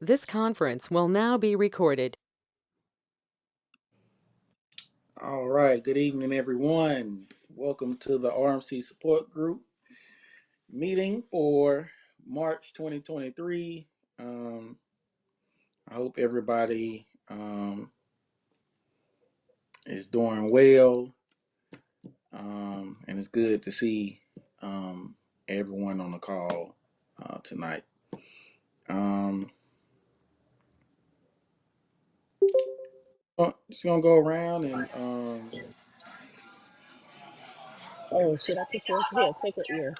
This conference will now be recorded. All right, good evening, everyone. Welcome to the RMC support group meeting for March 2023. I hope everybody is doing well, and it's good to see everyone on the call tonight. Just gonna go around and Oh shit, I took yours here. Take her ear.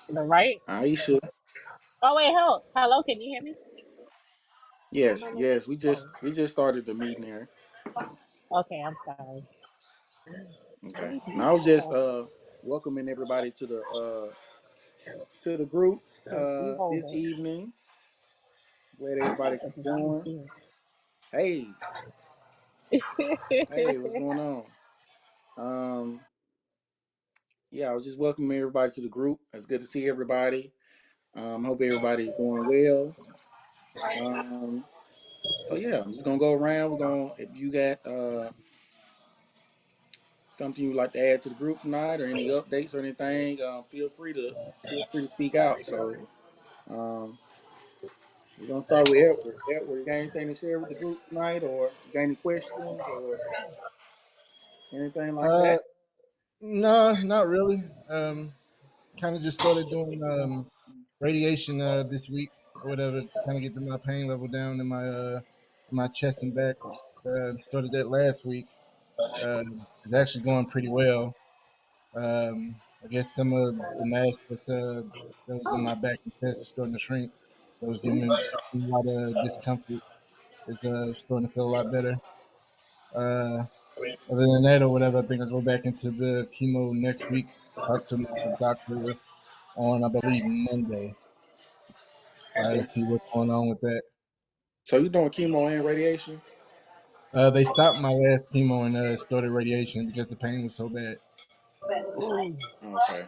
The right? Aisha. Oh wait, hold. Hello, can you hear me? Yes, yes, we just started the meeting here. Okay, I'm sorry. Okay, and I was just welcoming everybody to the group You hold this it. evening. Glad everybody Because could I can join. see Hey, hey, what's it. going on? Um, yeah, I was just welcoming everybody to the group. It's good to see everybody. Hope everybody's doing well. Um, so yeah, I'm just gonna go around. We're gonna if you got something you'd like to add to the group tonight or any updates or anything, feel free to speak out. So um, we're gonna start with Edward. Edward, you got anything to share with the group tonight, or you got any questions or anything like Uh, that? no, not really. Kind of just started doing radiation this week or whatever, kind of get my pain level down in my chest and back. Started that last week. It's actually going pretty well. I guess some of the mass that was in my back and chest is starting to shrink. That was giving me a lot of discomfort. It's starting to feel a lot better. Uh, Other than that or whatever, I think I'll go back into the chemo next week. Talk to my doctor on, I believe, Monday to Okay. see what's going on with that. So you doing chemo and radiation? They stopped my last chemo and started radiation because the pain was so bad. Okay.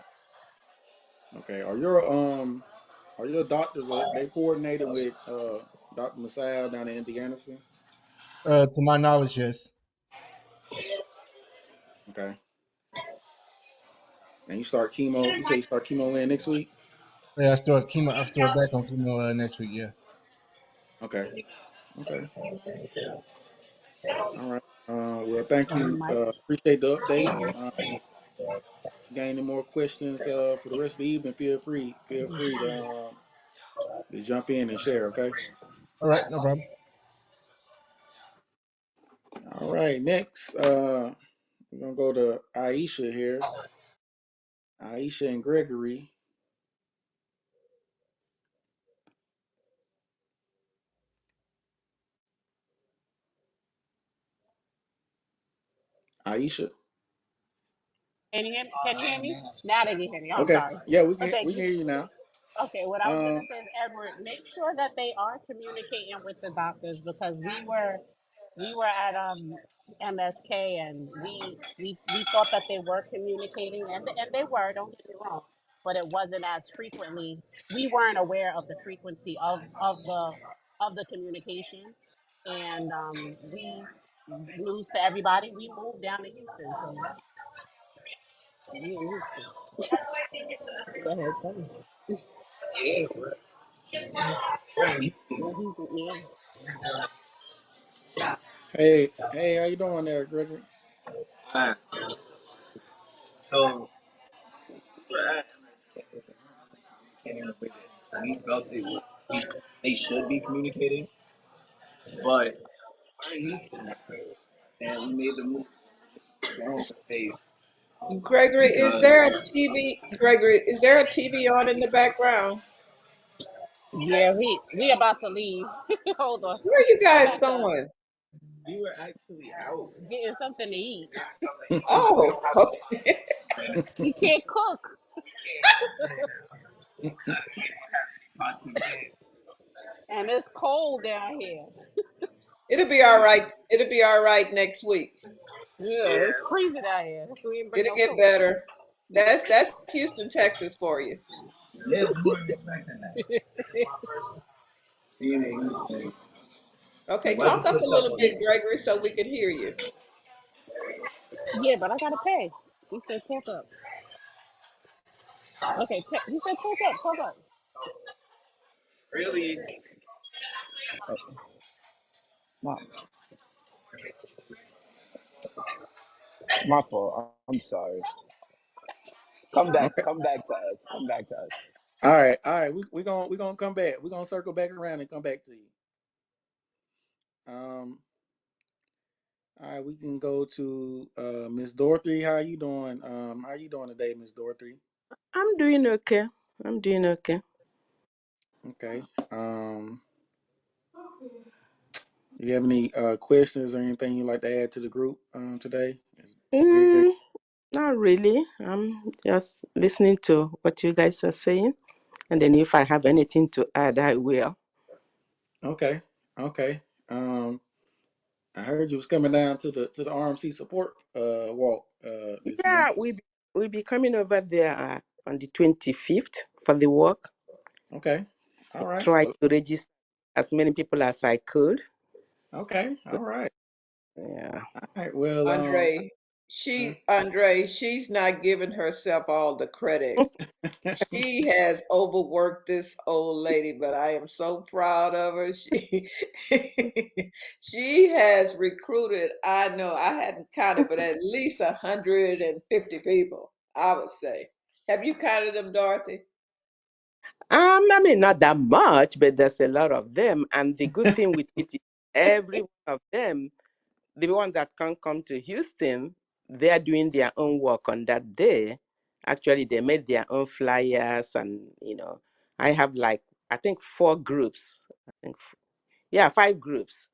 Okay. Are your doctors they coordinated with Dr. Masal down in Indiana? To my knowledge, yes. Okay. And you start chemo. You say you start chemo in next week? Yeah, I start chemo. I start back on chemo next week. Yeah. Okay. Okay. All right. Well, thank And you. Mike. Appreciate the update. Got any more questions for the rest of the evening? Feel free to jump in and share. Okay. All right, no problem. All right. Next, we're gonna go to Aisha here. Aisha and Gregory. Aisha. Can you hear me? Now they can hear me. I'm Okay. sorry. Yeah, we Oh, can thank we can you. hear you now. Okay, what I was gonna Um. say is, Edward, make sure that they are communicating with the doctors because we were at MSK and we thought that they were communicating and they were. Don't get me wrong, but it wasn't as frequently. We weren't aware of the frequency of the communication, and we news to everybody. We moved down to Houston, so we in Houston. Go ahead, tell me. Yeah, yeah. Hey, how you doing there, Gregory? Alright, so we're at MSK and they're not really communicating the way that we felt they should be communicating, but we're in Houston and we made the move. We're going for faith Gregory, is because there a TV? Gregory, is there a TV on in the background? Yeah, we about to leave. Hold on. Where are you I'm guys at the going? we were actually out. getting something to eat. Oh, okay. You can't cook. We don't have any pots and pans. And it's cold down here. It'll be all right. It'll be all right next week. Yeah, it's Yeah, freezing out here. We didn't bring It'll no get coat. better. That's Houston, Texas for you. Yeah, we weren't expecting that. Being in Houston, the Okay, weather talk up a switched up little on bit, us. Gregory, so we can hear you. Yeah, but I gotta pay. He said talk up. Okay, he said talk up, talk up. Really? Oh, my, my fault. I'm sorry. Okay. Come back to us. Come back to us. All right. All right. We gonna come back. We're gonna circle back around and come back to you. Um. All right. We can go to Miss Dorothy. How are you doing? How are you doing today, Miss Dorothy? I'm doing okay. I'm doing okay. Okay. You have any questions or anything you'd like to add to the group today? Is Greg? Mm, not really. I'm just listening to what you guys are saying, and then if I have anything to add, I will. Okay. Okay. I heard you was coming down to the RMC support walk this month. Yeah, we'll be coming over there on the 25th for the walk. Okay. All right. Try Well, to register as many people as I could. okay. So, All right. yeah. All right. Well, uh, Andre, she's not giving herself all the credit. She has overworked this old lady, but I am so proud of her. She she has recruited, I know I hadn't counted, but at least 150 people, I would say. Have you counted them, Dorothy? I mean, not that much, but there's a lot of them. And the good thing with it is every one of them, the ones that can't come to Houston, they are doing their own work on that day. Actually, they made their own flyers, and I have like I think 4 groups. I think yeah, 5 groups.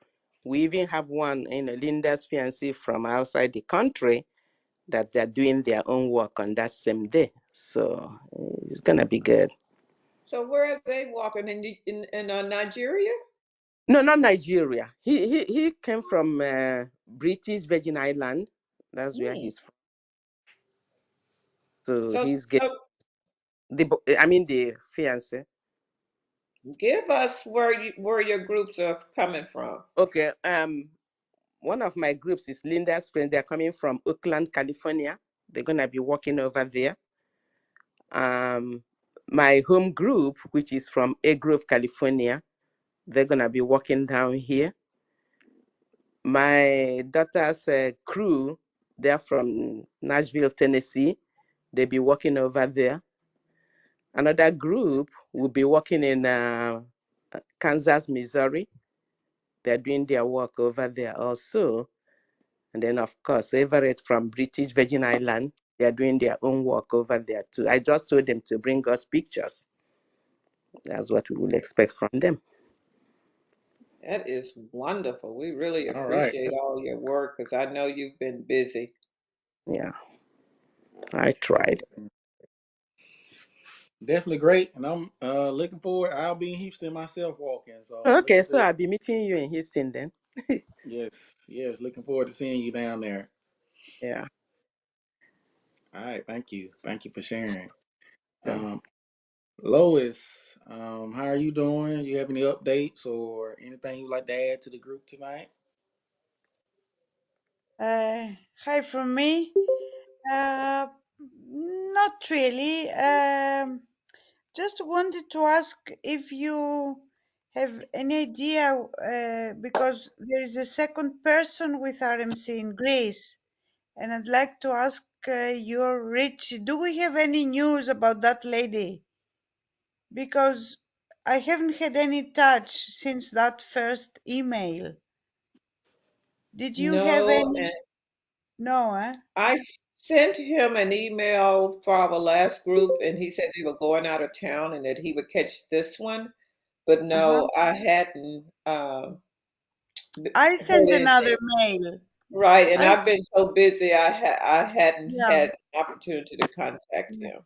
We even have one, Linda's fiancé from outside the country that they're doing their own work on that same day. So it's gonna be good. So where are they walking in Nigeria? No, not Nigeria. He came from British Virgin Island. That's where Hmm. he's from. So So, he's getting so I mean the fiance. give us where your groups are coming from. Okay. One of my groups is Linda's friends. They're coming from Oakland, California. They're gonna be working over there. Um, my home group, which is from A Grove, California, they're gonna be working down here. My daughter's crew, they're from Nashville, Tennessee. They'll be working over there. Another group will be working in Kansas, Missouri. They're doing their work over there also. And then, of course, Everett from British Virgin Island, they're doing their own work over there too. I just told them to bring us pictures. That's what we will expect from them. That is wonderful. We really all right. appreciate all your work because I know you've been busy. Yeah, I tried. Definitely great, and I'm looking forward. I'll be in Houston myself walking, so I'm Okay, looking so forward. I'll be meeting you in Houston then. Yes, yes, looking forward to seeing you down there. Yeah, All right, thank you for sharing. sure. Um, Lois, how are you doing? You have any updates or anything you'd like to add to the group tonight? Hi from me. Uh, Not really. Just wanted to ask if you have any idea, because there is a second person with RMC in Greece, and I'd like to ask your Rich, do we have any news about that lady? Because I haven't had any touch since that first email. Did you have No, any? and No, eh? I sent him an email for our last group, and he said he was going out of town and that he would catch this one. But Uh-huh. no, I hadn't I heard sent another anything. mail. Right, and I I've s- been so busy, I hadn't yeah, had an opportunity to contact yeah. him.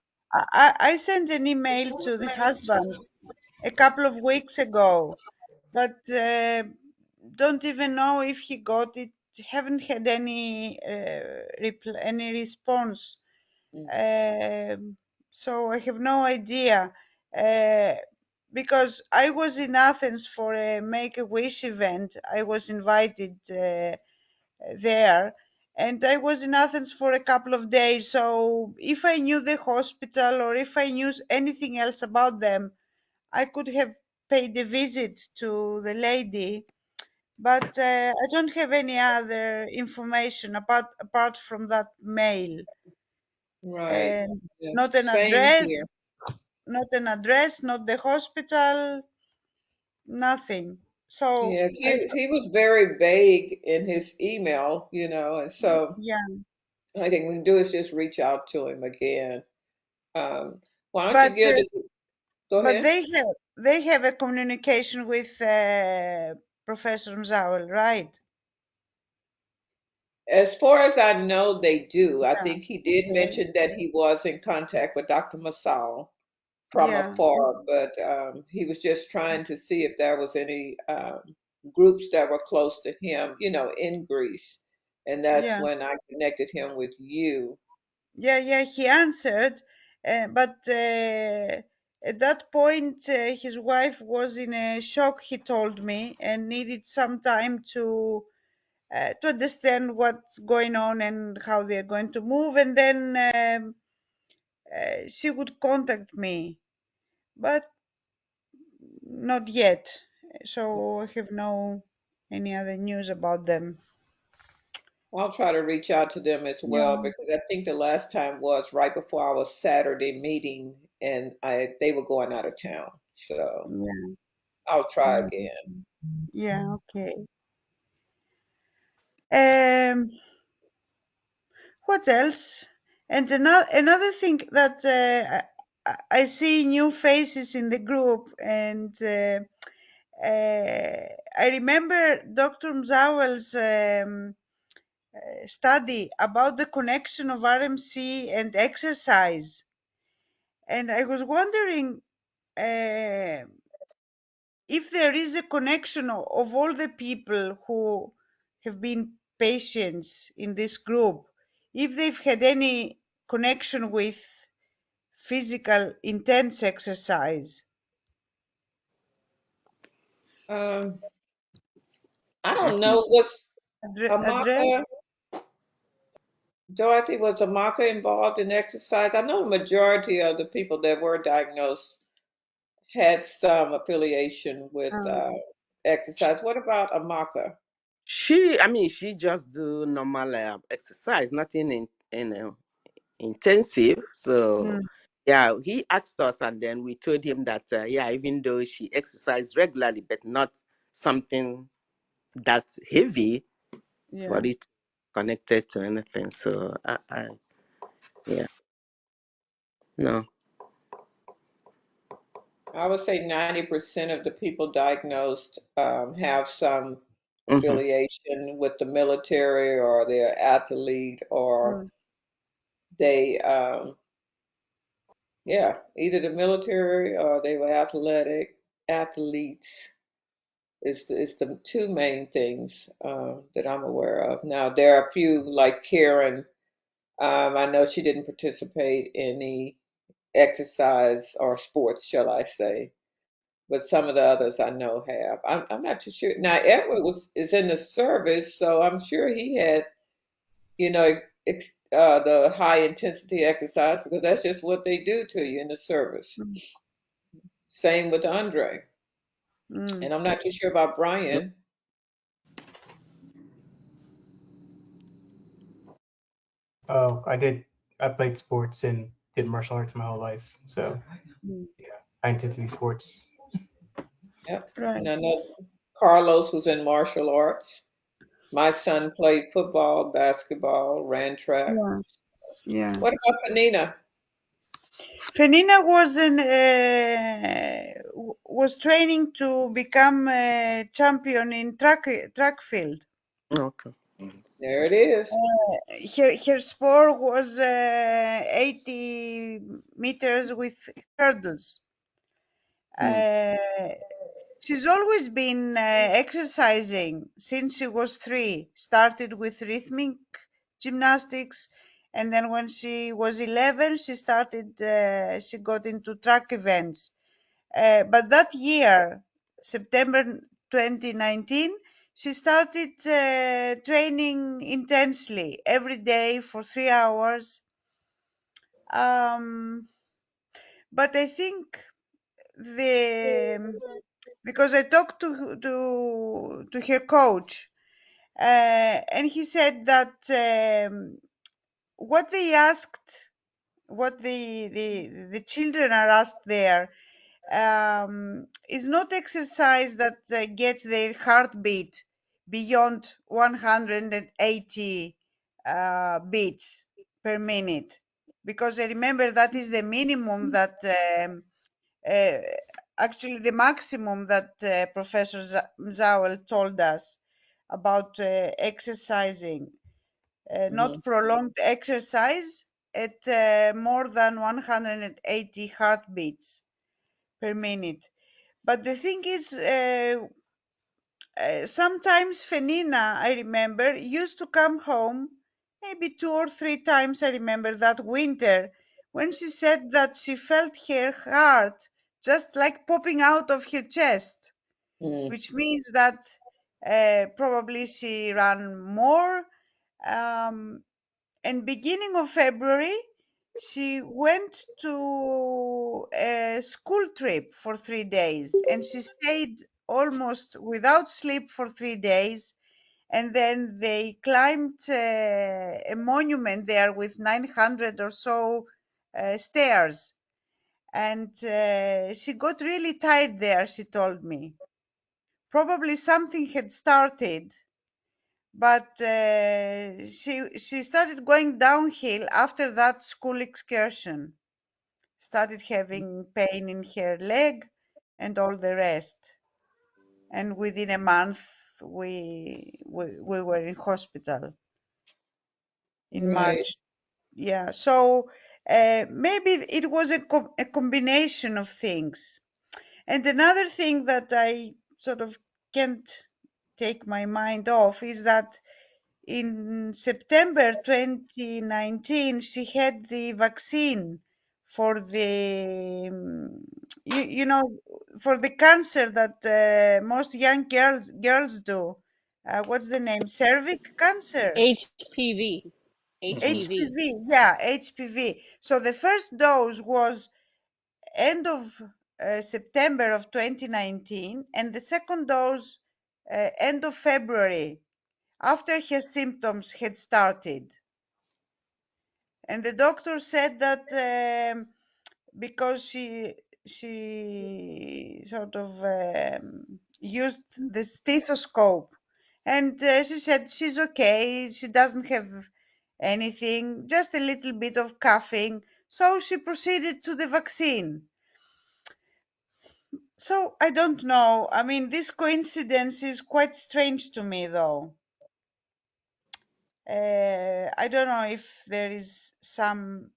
I sent an email to the husband a couple of weeks ago, but don't even know if he got it. Haven't had any any response. Mm. Um, so I have no idea. uh, because I was in Athens for a Make-A-Wish event. I was invited there, and I was in Athens for a couple of days. So if I knew the hospital or if I knew anything else about them, I could have paid a visit to the lady. But I don't have any other information apart from that mail, Right. and Yeah. not an Same address, here. not the hospital, nothing. So Yeah, I he was very vague in his email, and so yeah, I think we can do is just reach out to him again. Why don't you but give it? Go but ahead. they have a communication with Professor Mzawel, right? As far as I know, they do. I Yeah. think he did Okay. mention that he was in contact with Dr. Masal from Yeah. afar, but he was just trying to see if there was any groups that were close to him, in Greece. And that's Yeah. when I connected him with you. Yeah. Yeah. He answered, but at that point, his wife was in a shock. He told me and needed some time to understand what's going on and how they're going to move, and then she would contact me, but not yet. So I have no any other news about them. I'll try to reach out to them as well Yeah, because I think the last time was right before our Saturday meeting and they were going out of town. So yeah, I'll try yeah, again. yeah. Okay. Um, what else? And another thing that I see new faces in the group, and I remember Dr. Mzawel's study about the connection of RMC and exercise, and I was wondering uh, if there is a connection of all the people who have been patients in this group, if they've had any connection with physical intense exercise. Um, I don't know. Was Adrian? Amaka, Dorothy, was Amaka involved in exercise? I know the majority of the people that were diagnosed had some affiliation with exercise. What about Amaka? She just do normal exercise, nothing intensive. So Mm, yeah, he asked us, and then we told him that yeah, even though she exercised regularly, but not something that heavy for yeah. it connected to anything. So yeah, no. I would say 90% of the people diagnosed have some Mm-hmm. affiliation with the military or they're athlete or Mm, they, yeah, either the military or they were athletes is the two main things that I'm aware of. Now, there are a few like Karen. I know she didn't participate in any exercise or sports, shall I say, but some of the others I know have. I'm not too sure. Now Edward is in the service, so I'm sure he had, you know, the high intensity exercise because that's just what they do to you in the service. mm, Same with Andre, mm, and I'm not too sure about Brian. Oh, I played sports and did martial arts my whole life. So mm. yeah, high intensity sports. Yep, and Right. I know Carlos was in martial arts. My son played football, basketball, ran track. Yeah. Yeah. What about Panina? Fenina was training to become a champion in track field. Okay. There it is. Her sport was 80 meters with hurdles. Mm. Uh, she's always been exercising since she was 3. Started with rhythmic gymnastics, and then when she was 11, she got into track events. But that year, September 2019, she started training intensely every day for 3 hours. Um, but I think the because I talked to her coach, and he said that what they asked, what the children are asked there, is not exercise that gets their heartbeat beyond 180 beats per minute, because I remember that is the minimum that uh, actually the maximum that Professor Zawel told us about exercising, Hmm. not prolonged exercise at more than 180 heartbeats per minute. But the thing is, sometimes Fenina, I remember, used to come home maybe 2 or 3 times. I remember that winter when she said that she felt her heart just like popping out of her chest, Mm. which means that probably she ran more. Um, and beginning of February, she went to a school trip for 3 days, and she stayed almost without sleep for 3 days. And then they climbed a monument there with 900 or so stairs. And she got really tired there, she told me. Probably something had started, but she started going downhill after that school excursion, started having pain in her leg and all the rest, and within a month we were in hospital in Right. March. Yeah, so maybe it was a combination of things. And another thing that I sort of can't take my mind off is that in September 2019, she had the vaccine for the, you know, for the cancer that most young girls do. What's the name? Cervix cancer? HPV. Hmm. HPV. HPV. Yeah, HPV. So the first dose was end of September of 2019, and the second dose end of February, after her symptoms had started. And the doctor said that because she sort of used the stethoscope, and she said she's okay, she doesn't have anything, just a little bit of coughing, so she proceeded to the vaccine. So I don't know, I mean, this coincidence is quite strange to me, though. I don't know if there is some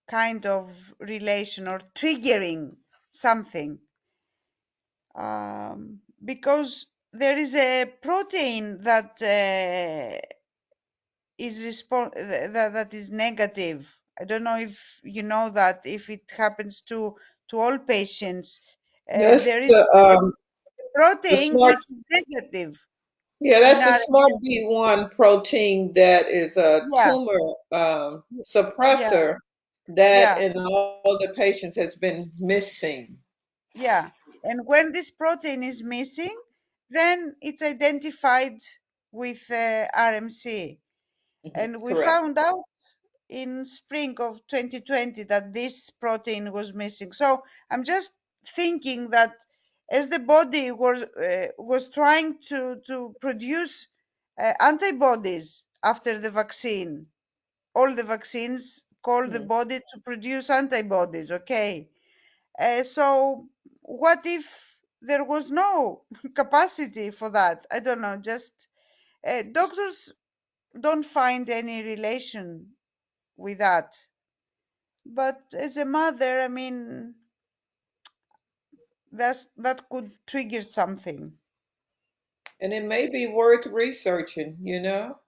kind of relation or triggering something, because there is a protein that that is negative. I don't know if you know that, if it happens to all patients. That's There is a the protein smart. which is negative Yeah, in that's the our, smart B1 protein that is a yeah, tumor yeah, suppressor that yeah, in all the patients has been missing. yeah. And when this protein is missing, then it's identified with RMC. Mhm. And we Correct. found out in spring of 2020 that this protein was missing. So I'm just thinking that as the body was trying to produce antibodies after the vaccine, all the vaccines call the Mhm. body to produce antibodies, okay? So what if there was no capacity for that? I don't know. Just doctors don't find any relation with that. But as a mother, I mean, that could trigger something. And it may be worth researching, you know?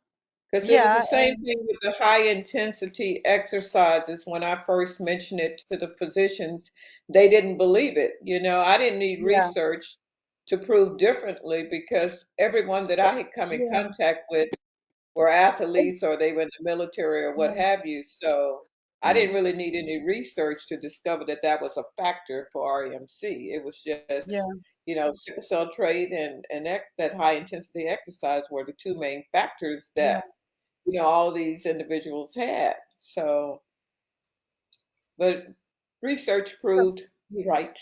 Because it was the Yeah, same thing with the high intensity exercises. When I first mentioned it to the physicians, they didn't believe it. I didn't need yeah, research to prove differently because everyone that I had come in yeah, contact with were athletes or they were in the military or what yeah, have you. So I yeah, didn't really need any research to discover that that was a factor for REMC. It was yeah, just, sickle cell trait and that high intensity exercise were the two main factors yeah. that all these individuals had. So, but research proved you're right.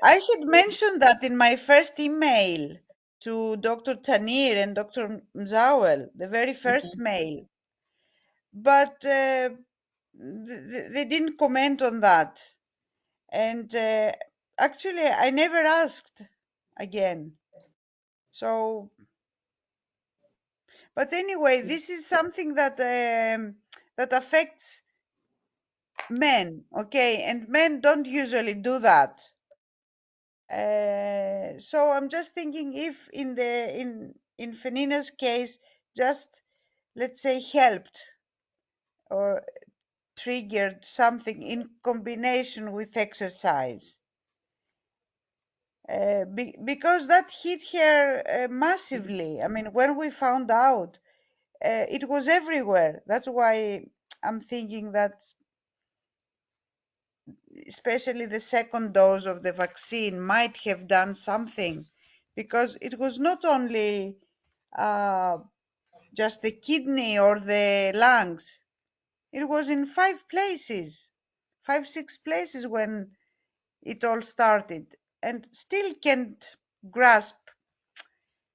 I had mentioned that in my first email to Dr. Tanir and Dr. Mzawel, the very first Mhm. mail, but they didn't comment on that. And actually, I never asked again. So, but anyway, this is something that affects men, okay? And men don't usually do that. So I'm just thinking if in Fenina's case, just let's say helped or triggered something in combination with exercise, because that hit her massively. I mean, when we found out, it was everywhere. That's why I'm thinking that especially the second dose of the vaccine might have done something, because it was not only uh, just the kidney or the lungs. It was in five places, five, six places when it all started, and still can't grasp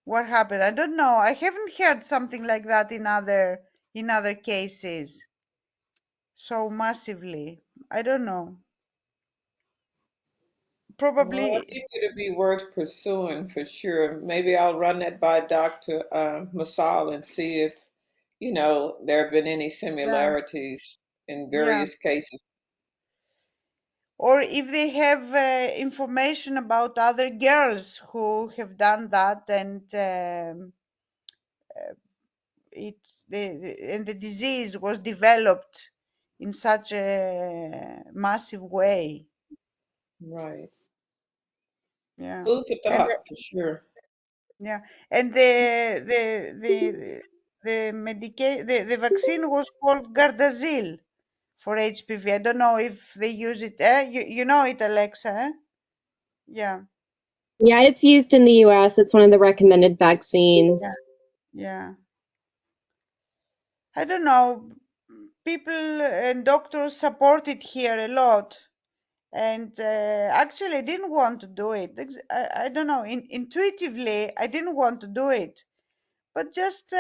what happened. I don't know. I haven't heard something like that in other cases so massively. I don't know. Well, I Probably, think it'd be worth pursuing for sure. Maybe I'll run that by Dr. Masal and see if, there have been any yeah, similarities in yeah. various cases. Or if they have information about other girls who have done that, and the disease was developed in such a massive way. Right. Yeah, Food for and thought for sure. yeah, and the vaccine was called Gardasil for HPV. I don't know if they use it. You know it, Alexa? Yeah, Yeah, it's used in the US. It's one of the recommended yeah, vaccines. yeah. I don't know. People and doctors support it here a lot, and actually, I didn't want to do it. I don't know. Intuitively, I didn't want to do it, but just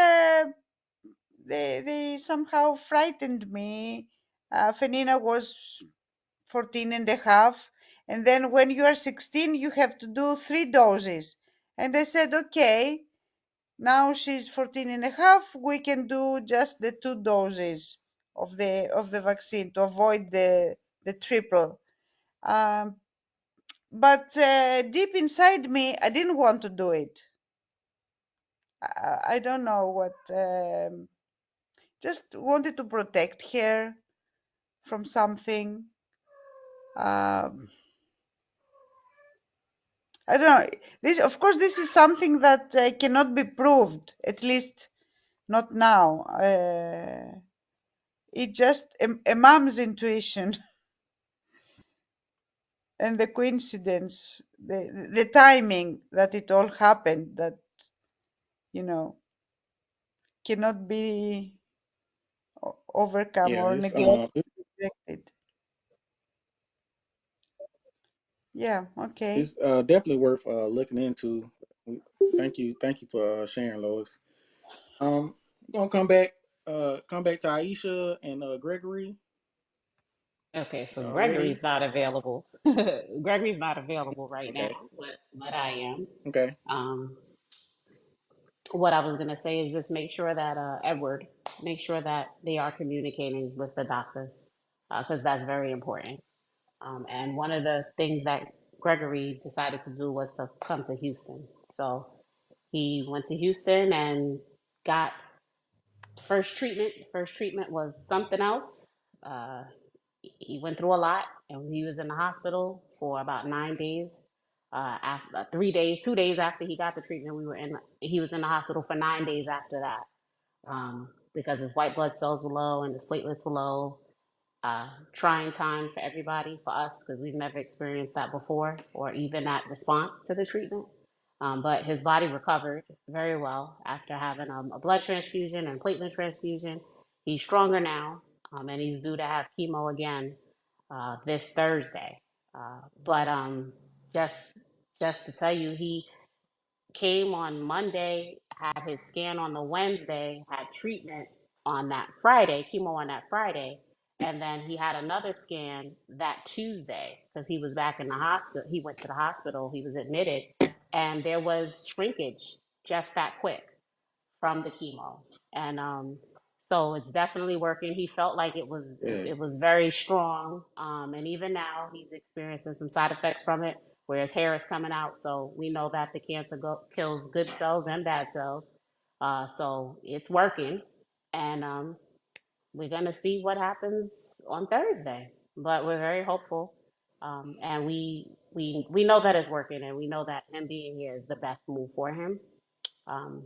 they somehow frightened me. Fenina was 14 and a half, and then when you are 16, you have to do 3 doses. And I said, okay, now she's 14 and a half, we can do just the 2 doses of the vaccine to avoid the triple. Um, but deep inside me, I didn't want to do it. I don't know what. Just wanted to protect her from something. Um, I don't know. This, of course, this is something that cannot be proved. At least not now. It's just a mom's intuition and the coincidence, the timing that it all happened. That you know cannot be overcome Yeah, or neglected. Yeah. Okay. it's definitely worth looking into. We- thank you for sharing, Lois. We're gonna come back to Aisha and Gregory. Okay, so Y'all ready? Gregory's not available. Gregory's not available right Okay, now, but I am. okay. Um, what I was gonna say is just make sure that Edward, make sure that they are communicating with the doctors, because that's very important. And one of the things that Gregory decided to do was to come to Houston. So he went to Houston and got First treatment was something else. Uh, he went through a lot, and he was in the hospital for about 9 days. After 3 days, 2 days after he got the treatment, we were in. He was in the hospital for 9 days after that, because his white blood cells were low and his platelets were low. Trying time for everybody, for us, because we've never experienced that before, or even that response to the treatment. But his body recovered very well after having a blood transfusion and platelet transfusion. He's stronger now, and he's due to have chemo again this Thursday. But just just to tell you, he came on Monday, had his scan on the Wednesday, had treatment on that Friday, chemo on that Friday, and then he had another scan that Tuesday because he was back in the hospital. He went to the hospital, he was admitted, and there was shrinkage just that quick from the chemo. And so it's definitely working. He felt like Yeah. it was very strong. And even now he's experiencing some side effects from it where his hair is coming out. So we know that the cancer kills good cells and bad cells. So it's working. And we're gonna see what happens on Thursday. But we're very hopeful. And we know that it's working, and we know that him being here is the best move for him, um,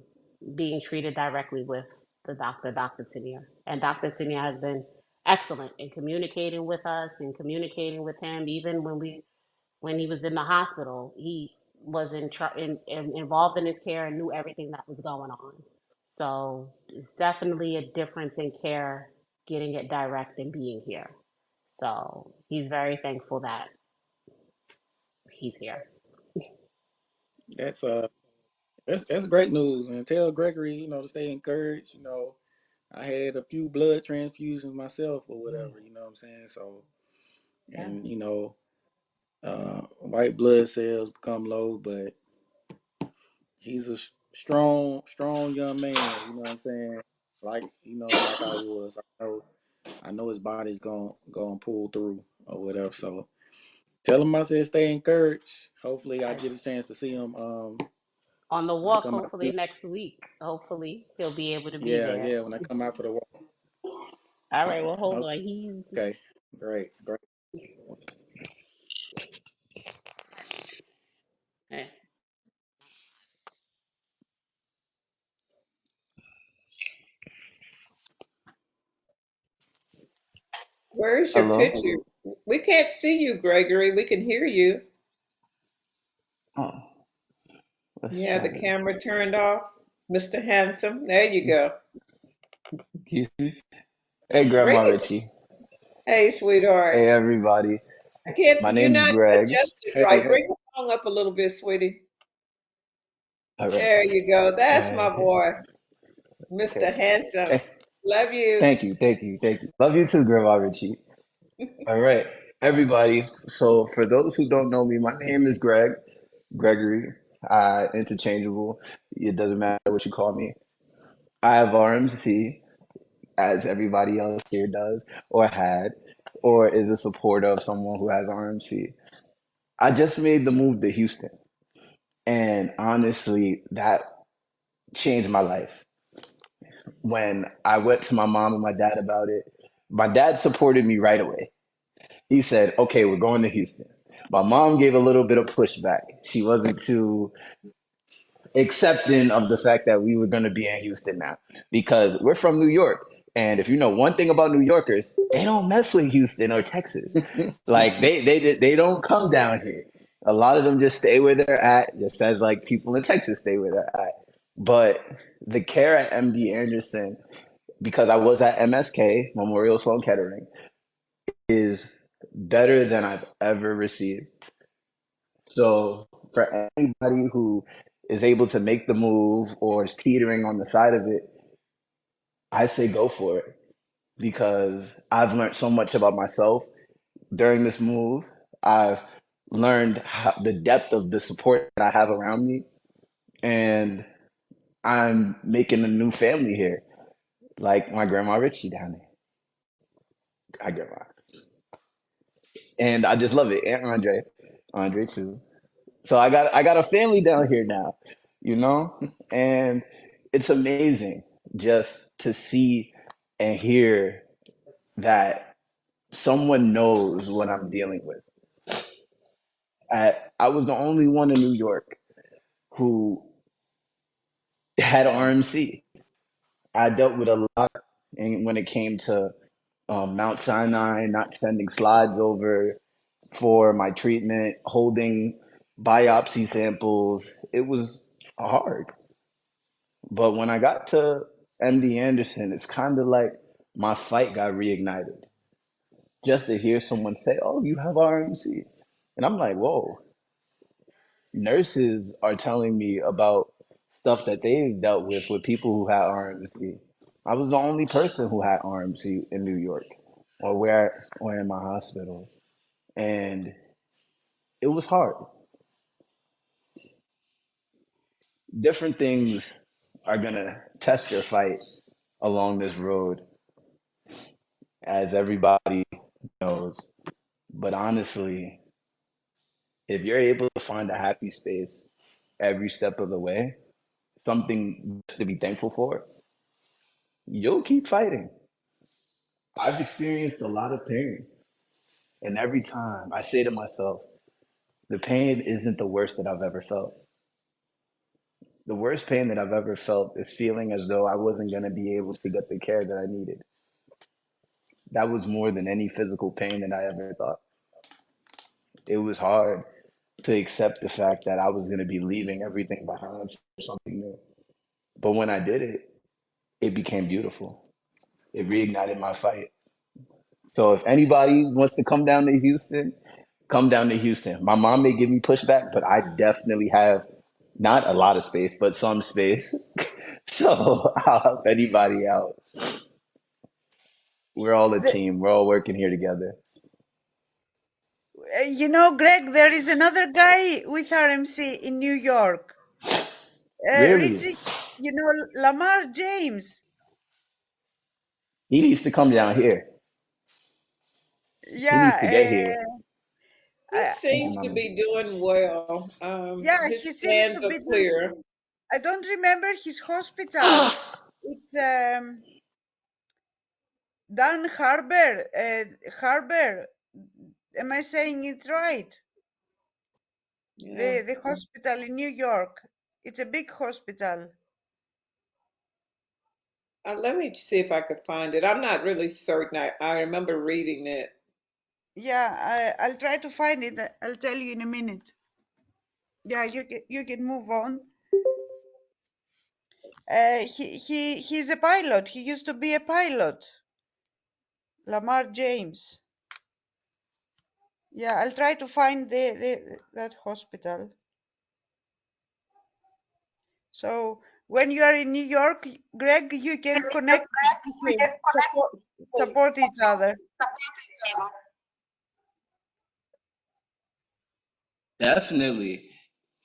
being treated directly with the doctor, Dr. Tania. And Dr. Tania has been excellent in communicating with us and communicating with him. Even when he was in the hospital, he was involved in his care and knew everything that was going on. So it's definitely a difference in care, getting it direct and being here. So he's very thankful that he's here. That's that's great news, and tell Gregory, to stay encouraged. I had a few blood transfusions myself or whatever. You know what I'm saying? So, Yeah. and white blood cells become low, but he's a strong young man. You know what I'm saying? Like I was. I know his body's going to pull through or whatever. So tell him I said stay encouraged. Hopefully I get a chance to see him On the when I walk, come out. hopefully next week. Hopefully he'll be able to be Yeah, there. yeah, when I come out for the walk. All right, well, hold on. He's Okay, great, great. eh, Where's your Hello. picture? We can't see you, Gregory. We can hear you. Oh, let's You have try the this. camera turned off. Mr. Handsome. There you go. Can you see? Hey, Bring Grandma it. Richie. Hey, sweetheart. Hey, everybody. I can't, My you're name's not Greg. adjusted Hey, right. hey, Bring the phone up a little bit, sweetie. All right. There you go. That's my Okay. boy, Mr. Handsome. Hey, Love you. thank you, thank you, thank you. Love you too, Grandma Richie. All right, everybody. So, for those who don't know me, my name is Greg, Gregory. Interchangeable. It doesn't matter what you call me. I have RMC, as everybody else here does, or had, or is a supporter of someone who has RMC. I just made the move to Houston, and honestly, that changed my life. When I went to my mom and my dad about it, my dad supported me right away. He said, "Okay, we're going to Houston." My mom gave a little bit of pushback. She wasn't too accepting of the fact that we were going to be in Houston now because we're from New York. And if you know one thing about New Yorkers, they don't mess with Houston or Texas. Like they don't come down here. A lot of them just stay where they're at, just as like people in Texas stay where they're at. But the care at MD Anderson, because I was at MSK, Memorial Sloan Kettering, is better than I've ever received. So for anybody who is able to make the move or is teetering on the side of it, I say go for it because I've learned so much about myself during this move. I've learned the depth of the support that I have around me, and I'm making a new family here, like my grandma Richie down there. Hi, grandma, and I just love it. And Andre too. So I got a family down here now, you know, and it's amazing. just to see and hear that someone knows what I'm dealing with. I was the only one in New York who had RMC. I dealt with a lot when it came to Mount Sinai, not sending slides over for my treatment, holding biopsy samples. It was hard. But when I got to MD Anderson, it's kind of like my fight got reignited. Just to hear someone say, "Oh, you have RMC." And I'm like, whoa, nurses are telling me about stuff that they've dealt with people who had RMC. I was the only person who had RMC in New York or in my hospital. And it was hard. Different things are going to test your fight along this road, as everybody knows. But honestly, if you're able to find a happy space every step of the way, something to be thankful for, you'll keep fighting. I've experienced a lot of pain, and every time I say to myself, the pain isn't the worst that I've ever felt. The worst pain that I've ever felt is feeling as though I wasn't going to be able to get the care that I needed. That was more than any physical pain that I ever thought. It was hard to accept the fact that I was going to be leaving everything behind for something new. But when I did it, it became beautiful. It reignited my fight. So if anybody wants to come down to Houston, come down to Houston. My mom may give me pushback, but I definitely have not a lot of space, but some space. So I'll help anybody out. We're all a The, team. We're all working here together. Greg, there is another guy with RMC in New York. Really, Richie, Lamar James. he needs to come down here. He needs to get Yeah, here. He uh, seems to be doing well. yeah, His he seems scans to are be doing. clear. I don't remember his hospital. It's Dan Harbor. Harbor. Am I saying it right? Yeah. The hospital in New York. It's a big hospital. Let me see if I could find it. I'm not really certain. I remember reading it. Yeah, I'll try to find it. I'll tell you in a minute. Yeah, you can move on. He's a pilot. He used to be a pilot. Lamar James. Yeah, I'll try to find that hospital. So when you are in New York, Greg, you can connect with him, support each other. Definitely.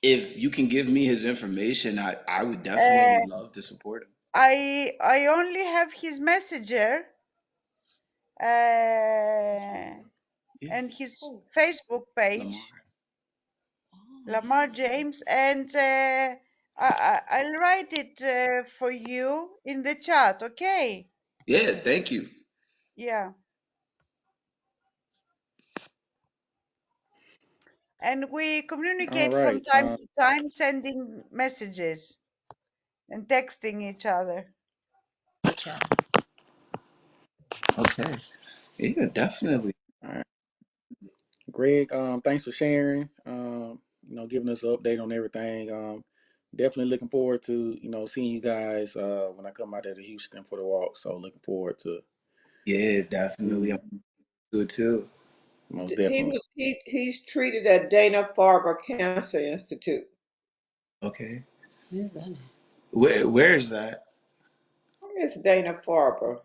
If you can give me his information, I would Uh, definitely love to support him. I only have his messenger Yeah, and his Facebook Lamar. page, Lamar James, and I'll write it for you in the chat. Okay? Yeah, thank you. Yeah. And we All communicate from right. time to time, sending messages and texting each other. Gotcha. Okay. Yeah, definitely. All right. Greg, thanks for sharing. Giving us an update on everything. Definitely looking forward to, seeing you guys when I come out there to Houston for the walk. So looking forward to Yeah, definitely. I'm mm, good too. most He definitely. was he's treated at Dana-Farber Cancer Institute. Okay. Where's that at? Where is that? Where is Dana-Farber?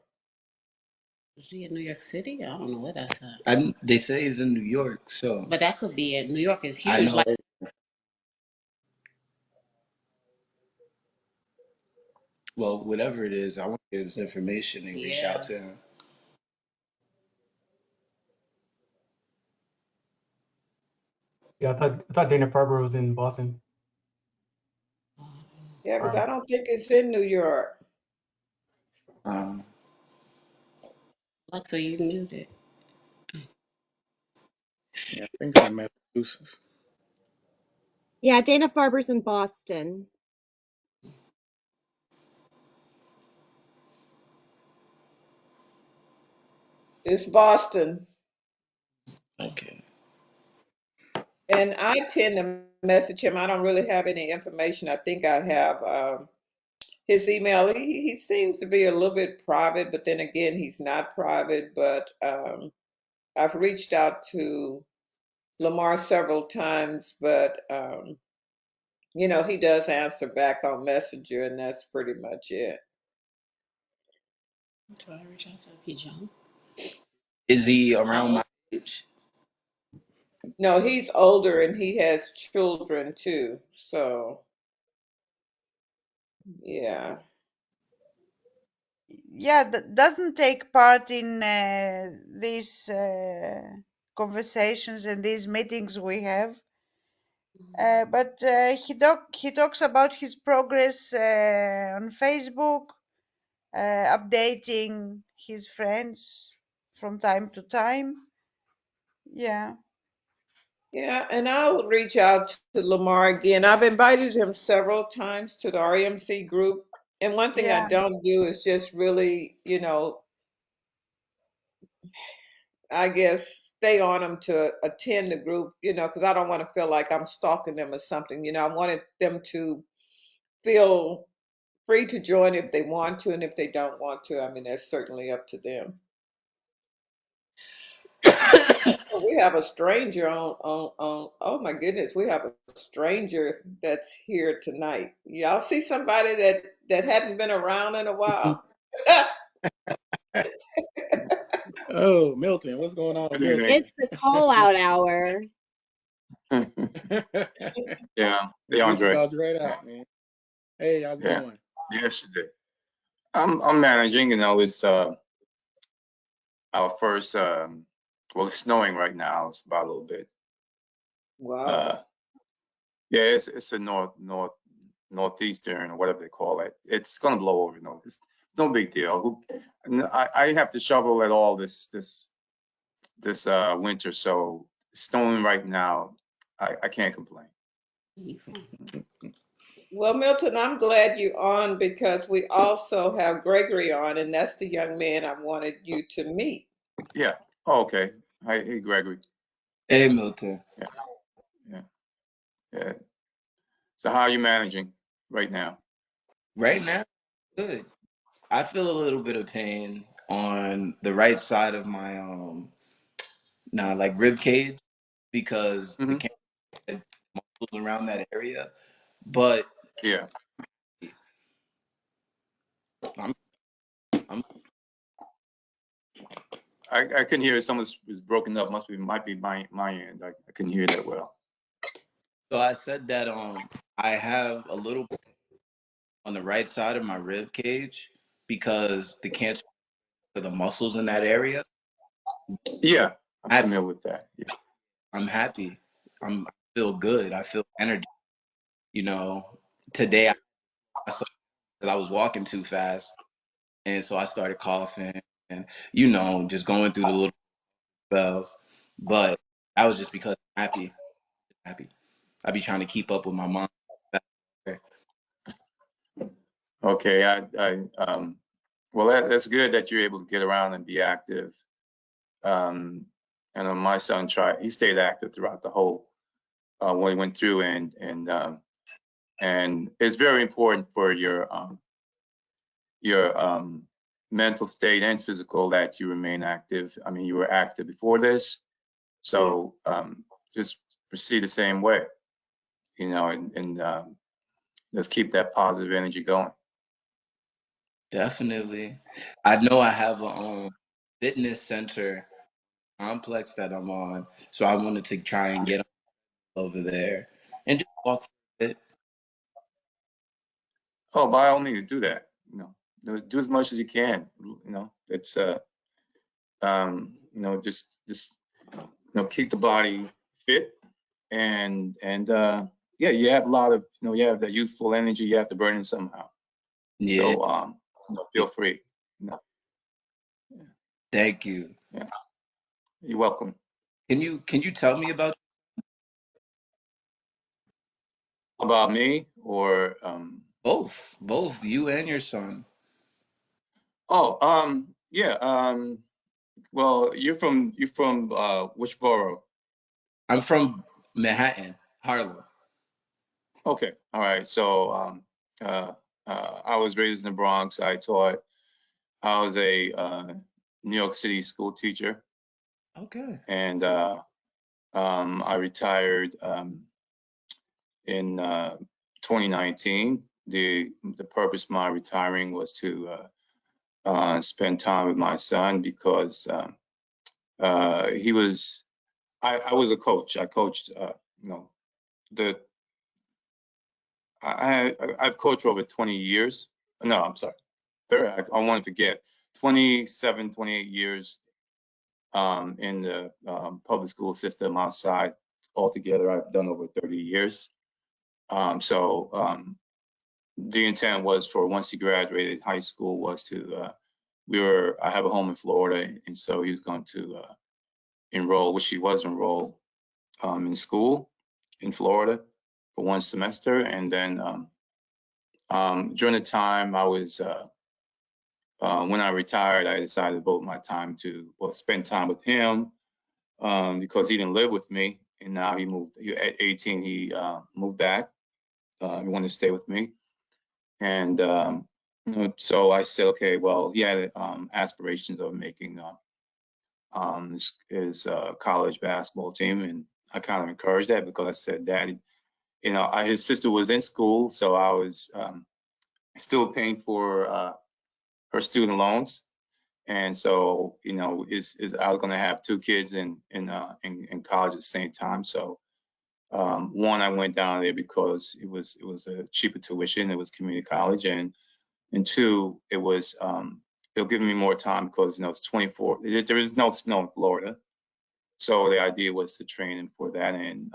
Is he in New York City? I don't know where that's at. They say it's in New York, so But that could be it. New York is I huge. know. Like, Well, whatever it is, I want to get his information and reach out yeah. to him. Yeah, I thought Dana Farber was in Boston. Yeah, because I Um, don't think it's in New York. Um, Alexa, you muted. Yeah, I think it's in Massachusetts. Yeah, Dana-Farber's in Boston. It's Boston. okay. And I tend to message him. I don't really have any information. I think I have his email. He seems to be a little bit private, but then again, he's not private. But I've reached out to Lamar several times, but he does answer back on Messenger, and that's pretty much it. So I reach out to Pigeon. Is he How around old? my age? No, he's older and he has children too. So, yeah. Yeah, doesn't take part in these conversations and these meetings we have. But he talks about his progress on Facebook, updating his friends from time to time. Yeah, Yeah, and I'll reach out to Lamar again. I've invited him several times to the RMC group. And one thing I yeah, don't do is just really, I guess stay on them to attend the group, because I don't want to feel like I'm stalking them or something. I wanted them to feel free to join if they want to, and if they don't want to, I mean, that's certainly up to them. Oh, we have a stranger oh my goodness, we have a stranger that's here tonight. Y'all see somebody that hadn't been around in a while? Oh, Milton, what's going on, Good evening. Milton? It's the call-out hour. Yeah, hey Richard Andre. called you right out, man. Hey, how's it Yeah, going? yesterday. I'm managing. It's our first. Well, it's snowing right now. It's about a little bit. Wow. Uh, yeah, it's a northeastern or whatever they call it. It's gonna blow over. No, it's no big deal. I have to shovel it all this winter, so it's snowing right now. I can't complain. Well, Milton, I'm glad you're on because we also have Gregory on, and that's the young man I wanted you to meet. Yeah. Oh, okay. Hi, hey Gregory. Hey, Milton. Yeah, yeah, yeah. So how are you managing right now? Right now, good. I feel a little bit of pain on the right side of my like rib cage because the Hmm. cancer had muscles around that area. But Yeah, I'm, I'm I can hear some of this is broken up. Might be my end. I can hear that well. so I said that I have a little on the right side of my rib cage because the cancer to the muscles in that area. Yeah, I'm I familiar with that. Yeah. I'm happy. I feel good. I feel energy. You know, today I saw that I was walking too fast, and so I started coughing and just going through the little spells. But that was just because I'm happy. Happy. I be trying to keep up with my mom. Okay, well that's good that you're able to get around and be active. Um, and my son he stayed active throughout the whole what he went through, and it's very important for your mental state and physical that you remain active. I mean, you were active before this, Yeah, so just proceed the same way, and let's keep that positive energy going. definitely. I know I have a fitness center complex that I'm on, so I wanted to try and get over there and just walk for a bit. Oh, by all means, do that. Do as much as you can. It's just keep the body fit and yeah, you have a lot of you have that youthful energy. You have to burn it somehow. Yeah, So feel free. Thank you. Yeah, you're welcome. Can you tell me About me or both you and your son? oh, yeah, well, you're from which borough? I'm from Manhattan, Harlem. Okay, all right. So uh, I was raised in the Bronx. I was a New York City school teacher, Okay. and I retired in 2019. The purpose of my retiring was to spend time with my son because he was. I was a coach. I coached. You know, the I've coached for over 20 years. No, I'm sorry. I want to forget. 27, 28 years in the public school system outside altogether. I've done over 30 years. So the intent was for once he graduated high school was to I have a home in Florida, and so he was going to enroll, which he was enrolled in school in Florida for one semester, and then during the time I was when I retired, I decided to devote my time to spend time with him because he didn't live with me, and now he moved. At 18, he moved back. He wanted to stay with me, and so I said, okay, well, he had aspirations of making his college basketball team, and I kind of encouraged that because I said, Daddy, his sister was in school, so I was still paying for her student loans. And so, is I was going to have two kids in college at the same time. So, one, I went down there because it was a cheaper tuition. It was community college, and two, it'll give me more time because it's 24. There is no snow in Florida, so the idea was to train him for that and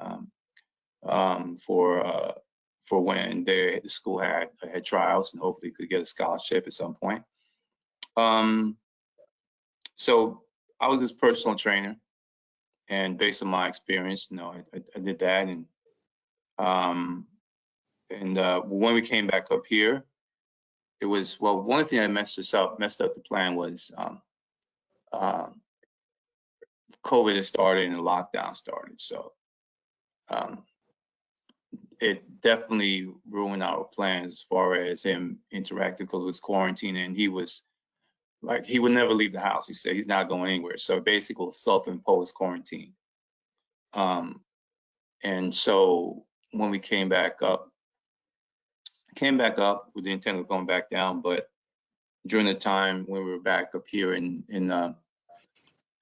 for when the school had trials and hopefully could get a scholarship at some point. Um, so I was his personal trainer, and based on my experience, I did that, um, and when we came back up here, it was well. One thing that messed up the plan was uh, COVID had started and the lockdown started, so um, it definitely ruined our plans as far as him interacting because it was quarantine, and he was like he would never leave the house. He said he's not going anywhere, so basically self-imposed quarantine. Um, and so when we came back up with the intent of going back down, but during the time when we were back up here in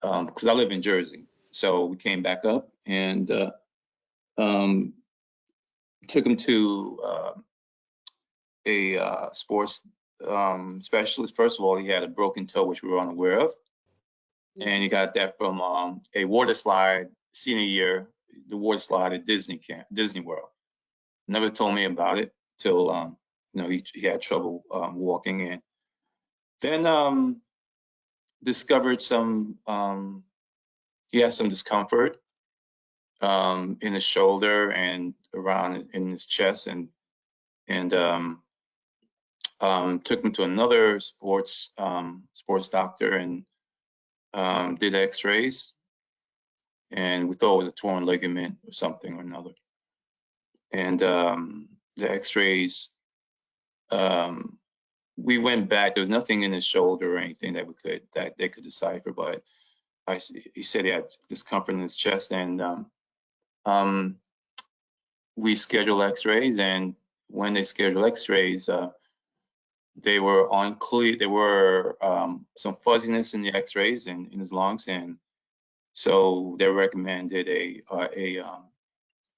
because I live in Jersey, so we came back up and um, took him to a sports specialist. First of all, he had a broken toe, which we were unaware of, and he got that from a water slide senior year, the water slide at Disney World. Never told me about it till he had trouble walking, and then discovered he had some discomfort in his shoulder and around in his chest, and took him to another sports doctor and did X-rays, and we thought it was a torn ligament or something or another. And the X-rays, um, we went back. There was nothing in his shoulder or anything that they could decipher, but he said he had discomfort in his chest, and um, we scheduled X-rays. And when they scheduled X-rays, they were unclear. There were some fuzziness in the X-rays in his lungs, and so they recommended a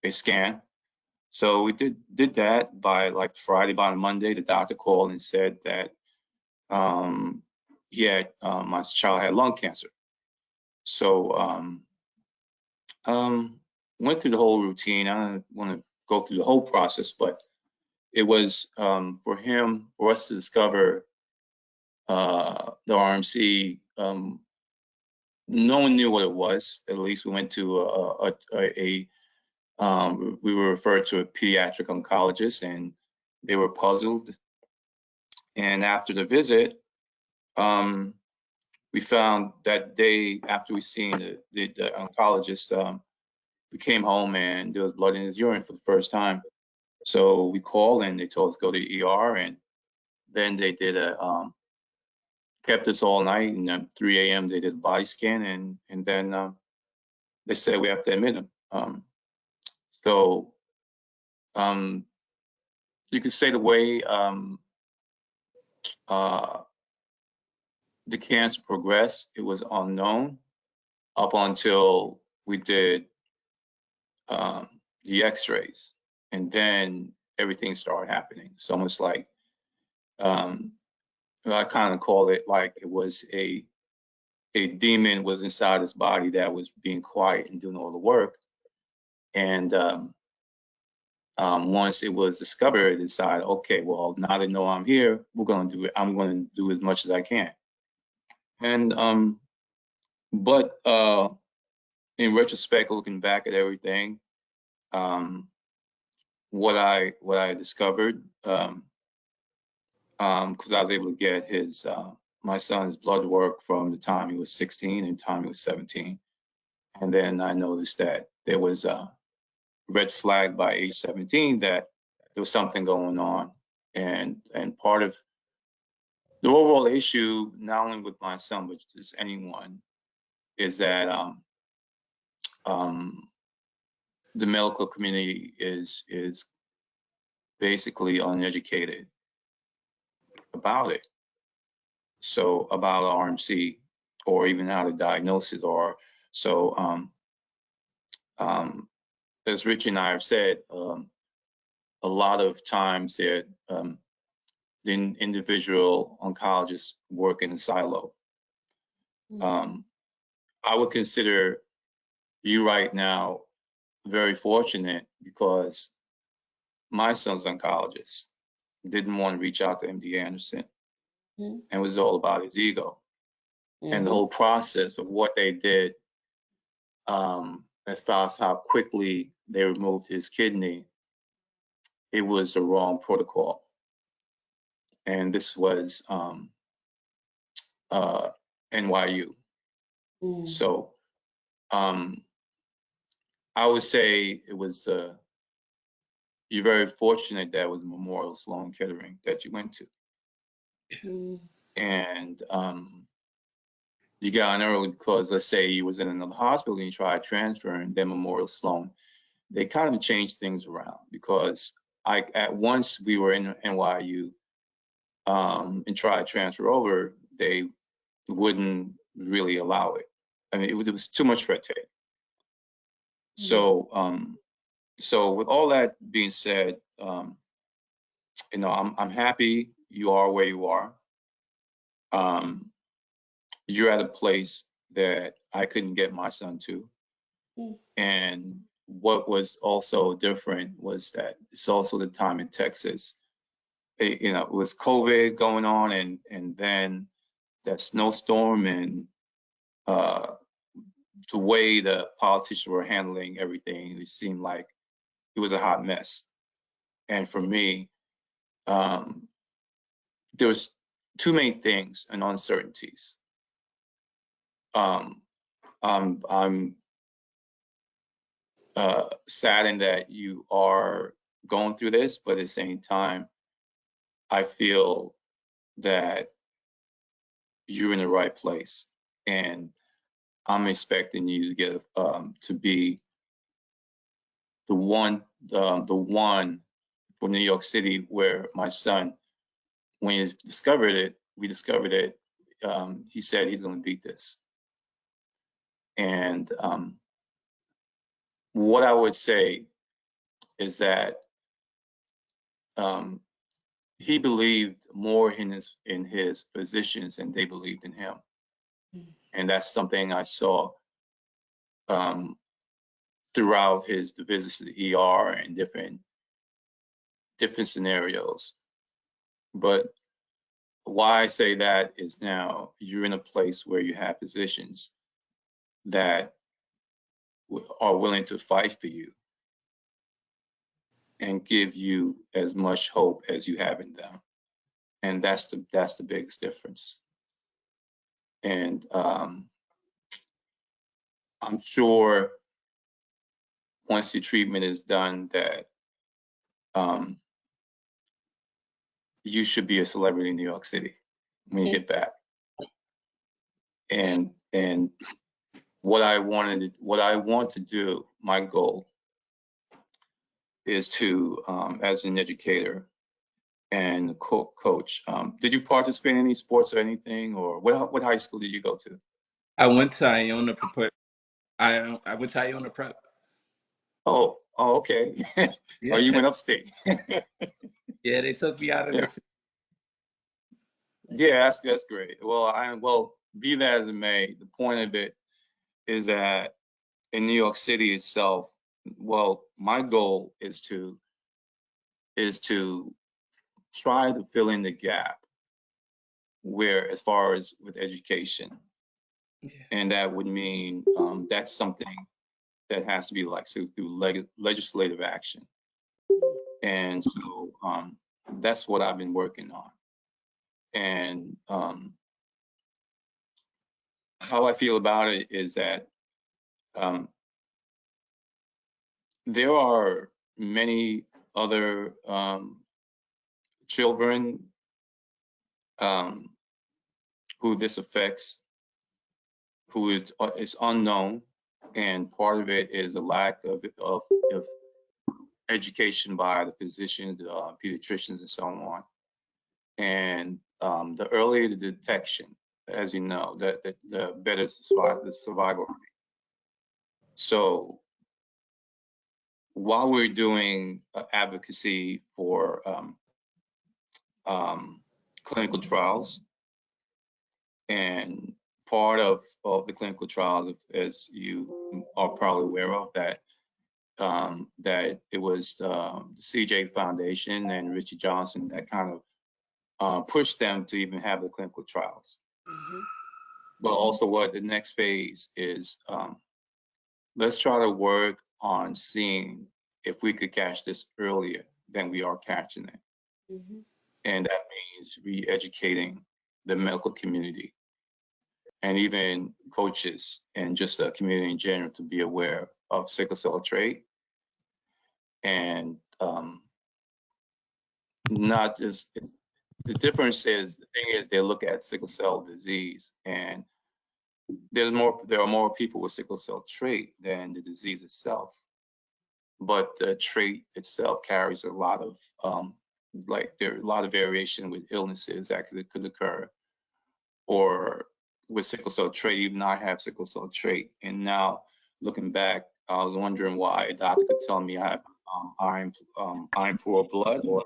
scan. So we did that by like Friday. By Monday, the doctor called and said that my child had lung cancer. So um, went through the whole routine. I don't want to go through the whole process, but it was for us to discover the RMC. no one knew what it was. At least we went to we were referred to a pediatric oncologist, and they were puzzled. And after the visit, we found that day after we seen the oncologist, we came home and there was blood in his urine for the first time. So we called and they told us to go to the ER, and then they did kept us all night, and at 3 a.m. they did a body scan, and then they said we have to admit him. So you could say the way uh, the cancer progressed, it was unknown up until we did um, the X-rays, and then everything started happening. It's almost like um, I kind of call it like it was a demon was inside his body that was being quiet and doing all the work. And once it was discovered, they decided, okay, well, now they know I'm here, we're going to do it. I'm going to do as much as I can. And but in retrospect, looking back at everything, what I discovered, because I was able to get his my son's blood work from the time he was 16 and the time he was 17, and then I noticed that there was a red flag by age 17 that there was something going on, and part of the overall issue, not only with my son but just anyone, is that um, the medical community is basically uneducated about it. So about RMC, or even how the diagnoses are. So as Rich and I have said, a lot of times that the individual oncologists work in a silo. I would consider you right now very fortunate, because my son's oncologist didn't want to reach out to MD Anderson, and it was all about his ego. And the whole process of what they did, as far as how quickly they removed his kidney, it was the wrong protocol. And this was NYU. So I would say it was you're very fortunate that was Memorial Sloan Kettering that you went to. And you got in early, because let's say you was in another hospital and you tried transferring, then Memorial Sloan, they kind of changed things around, because at once we were in NYU and tried to transfer over, they wouldn't really allow it. I mean, it was too much red tape. So so with all that being said, I'm happy you are where you are. You're at a place that I couldn't get my son to. And what was also different was that it's also the time in Texas. It was COVID going on, and then that snowstorm, and the way the politicians were handling everything, it seemed like it was a hot mess. And for me, there was two main things and uncertainties. I'm saddened that you are going through this, but at the same time, I feel that you're in the right place, and I'm expecting you to get to be the one from New York City, where my son, when he discovered it, we discovered it. He said he's going to beat this, and what I would say is that he believed more in his physicians than they believed in him, and that's something I saw throughout the visits to the ER and different scenarios. But why I say that is now you're in a place where you have physicians that are willing to fight for you and give you as much hope as you have in them. And that's the biggest difference. And I'm sure once your treatment is done that you should be a celebrity in New York City when you get back. And what I want to do, my goal is to, as an educator and coach. Did you participate in any sports or anything, or what high school did you go to? I went to Iona Prep. I went to Iona Prep. Oh, okay. Oh, Yeah, you went upstate. yeah, they took me out of Yeah, the city. yeah, that's great. Well, be that as it may, the point of it is that in New York City itself, well, my goal is to try to fill in the gap where, as far as with education, Yeah. and that would mean that's something that has to be like through legislative action. And so that's what I've been working on. And how I feel about it is that um, there are many other children um, who this affects, who is unknown, and part of it is a lack of education by the physicians, the pediatricians, and so on. And the earlier the detection, as you know, the better the survival rate. So while we're doing advocacy for clinical trials, and part of the clinical trials, as you are probably aware of, that it was the CJ Foundation and Richie Johnson that kind of pushed them to even have the clinical trials. But also, what the next phase is, let's try to work on seeing if we could catch this earlier than we are catching it. And that means re-educating the medical community and even coaches and just the community in general to be aware of sickle cell trait. And not just, the difference is, the thing is, they look at sickle cell disease, and there are more people with sickle cell trait than the disease itself. But the trait itself carries a lot of there are a lot of variation with illnesses that could occur, or with sickle cell trait. Even I have sickle cell trait, and now looking back, I was wondering why a doctor could tell me I have iron poor blood, or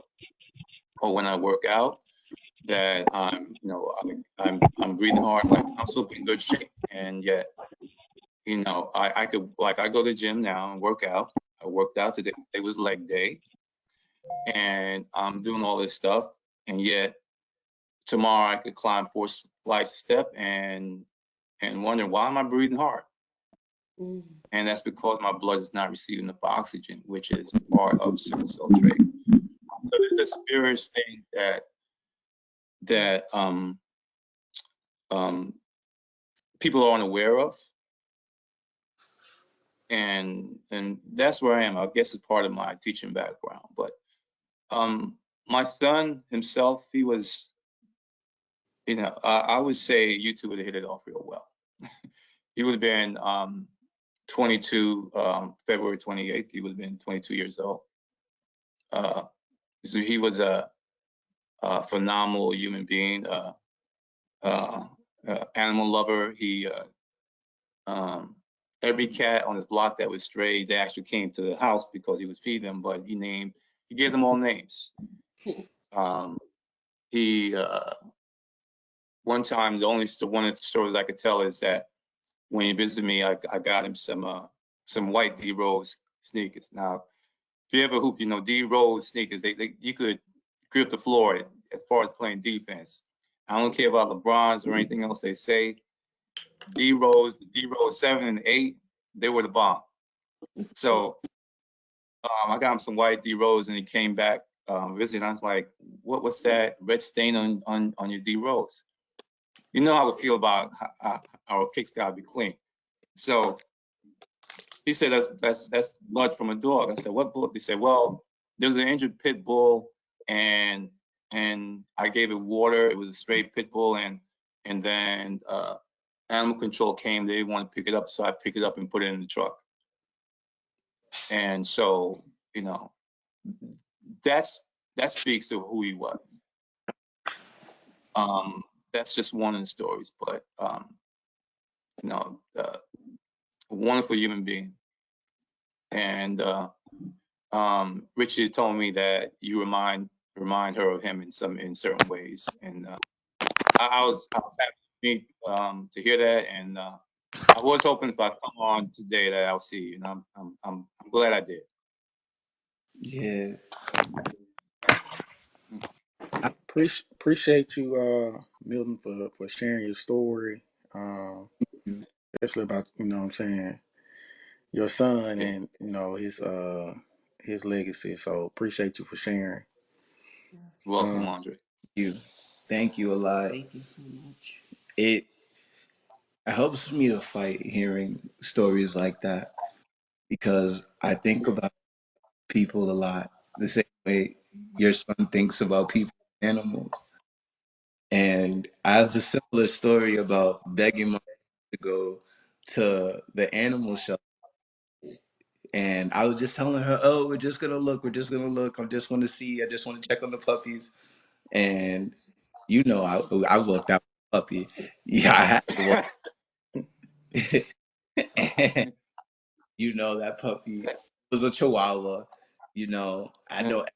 when I work out that I'm breathing hard, like I'm still in good shape, and yet I could, like, I go to the gym now and work out. I worked out today. It was leg day, and I'm doing all this stuff, and yet tomorrow I could climb 4 flights of step and wonder why am I breathing hard? And that's because my blood is not receiving enough oxygen, which is part of sickle cell trait. So there's a spurious thing that people are unaware of, and that's where I am. I guess it's part of my teaching background. But my son himself, he was, I would say you two would have hit it off real well. He would have been 22, February 28th. He would have been 22 years old. So he was a phenomenal human being, animal lover. He every cat on his block that was stray, they actually came to the house because he would feed them. But he gave them all names. He One time, one of the stories I could tell is that when he visited me, I got him some white D Rose sneakers. Now, if you ever hoop, D Rose sneakers, you could grip the floor as far as playing defense. I don't care about LeBron's or anything else they say. D rows, the D rows 7 and 8, they were the bomb. So I got him some white D rows, and he came back visiting. I was like, what's that red stain on your D rows? You know how we feel about how our kicks gotta be clean. So he said that's blood from a dog. I said, what blood? They said, well, there's an injured pit bull, and I gave it water. It was a stray pit bull, and then animal control came. They didn't want to pick it up, so I picked it up and put it in the truck. And so, you know, that speaks to who he was. That's just one of the stories, but you know, a wonderful human being. And Richie told me that you remind her of him in certain ways, and I was happy to hear that, and I was hoping if I come on today that I'll see you, and I'm glad I did. Yeah. Appreciate you, Milton, for sharing your story, especially about what I'm saying, your son Yeah, and his legacy. So appreciate you for sharing. welcome, Um, Andre. You. Thank you a lot. Thank you so much. It helps me to fight hearing stories like that because I think about people a lot the same way your son thinks about people and animals. And I have a similar story about begging my mom to go to the animal shelter. And I was just telling her, oh, we're just gonna look, I just want to see, I just want to check on the puppies. And I walked out with a puppy. Yeah, I had to walk. And that puppy was a Chihuahua. I know everyone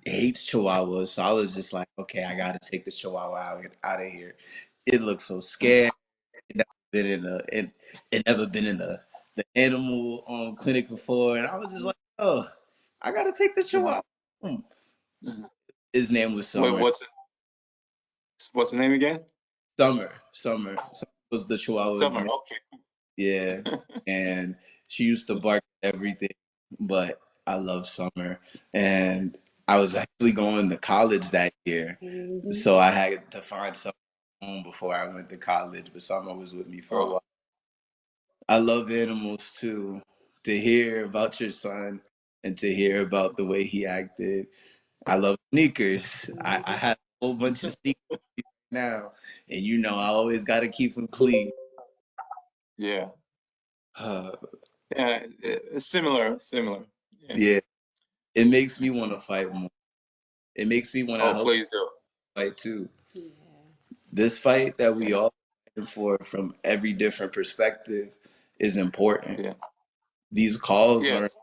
hates Chihuahuas, so I was just like, okay, I gotta take this Chihuahua out of here. It looked so scared. It never been in the animal clinic before, and I was just like, oh, I gotta take this Chihuahua home. His name was What, Summer. what's the name again? Summer was the Chihuahua's Summer. name. Okay. Yeah, and she used to bark at everything, but I love Summer. And I was actually going to college that year, Mhm. so I had to find Summer home before I went to college. But Summer was with me for a Oh, while. I love animals too. To hear about your son and to hear about the way he acted. I love sneakers. I have a whole bunch of sneakers now, and I always got to keep them clean. yeah. Uh, Yeah, it's similar. Yeah. yeah, it makes me want to fight more. It makes me want to Oh, help please do. fight too. Yeah. This fight that we Yeah, all fighting for from every different perspective is important. yeah. These calls are Yes.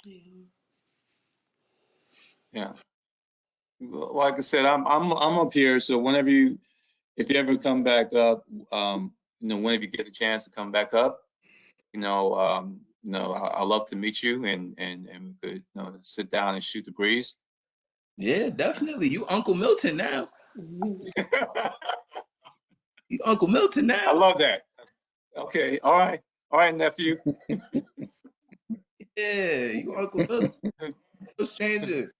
Yeah. Yeah. Well, like I said, I'm up here, so if you ever come back up, whenever you get a chance to come back up, I love to meet you, and we could, sit down and shoot the breeze. yeah, definitely. You Uncle Milton now. Mhm. You Uncle Milton I now. love that. Okay. All right, nephew. Yeah, you Uncle Milton. No stranger.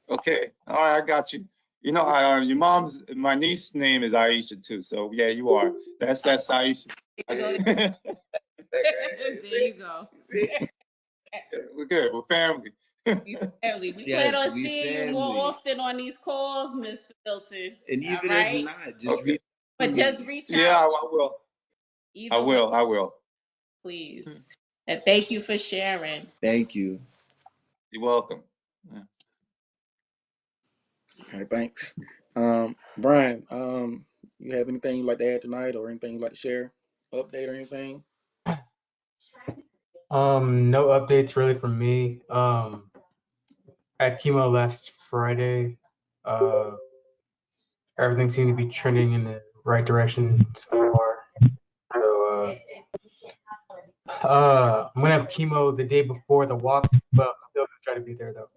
Okay. All right, I got you. My niece's name is Aisha too. So yeah, you are. That's Aisha. There you go. We're There you go. See? good. We're family. We family. We plan Yes, on we seeing you more family. often on these calls, Mr. Milton. And All even if right? not, just Okay. reach out to But just me. reach Yeah, out I will. I either way, will. I will. please. And thank you for sharing. Thank you. You're welcome. Yeah. all right, thanks. Brian, you have anything you'd like to add tonight, or anything you'd like to share, update or anything? No updates really from me. At chemo last Friday, uh, everything seemed to be trending in the right direction so far. So, I'm gonna have chemo the day before the walk, but I'm still gonna try to be there though.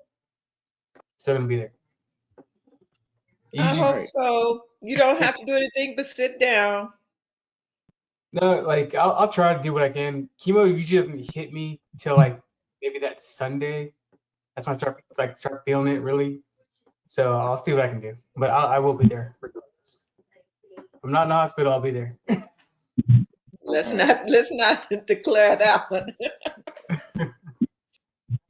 Still gonna be there. I Usually, hope Right. so. You don't have to do anything but sit down. no, like I'll try to do what I can. Chemo usually doesn't hit me till like maybe that Sunday. That's when I start feeling it really. So I'll see what I can do. But I will be there regardless. If I'm not in the hospital, I'll be there. Let's All right. not declare that one.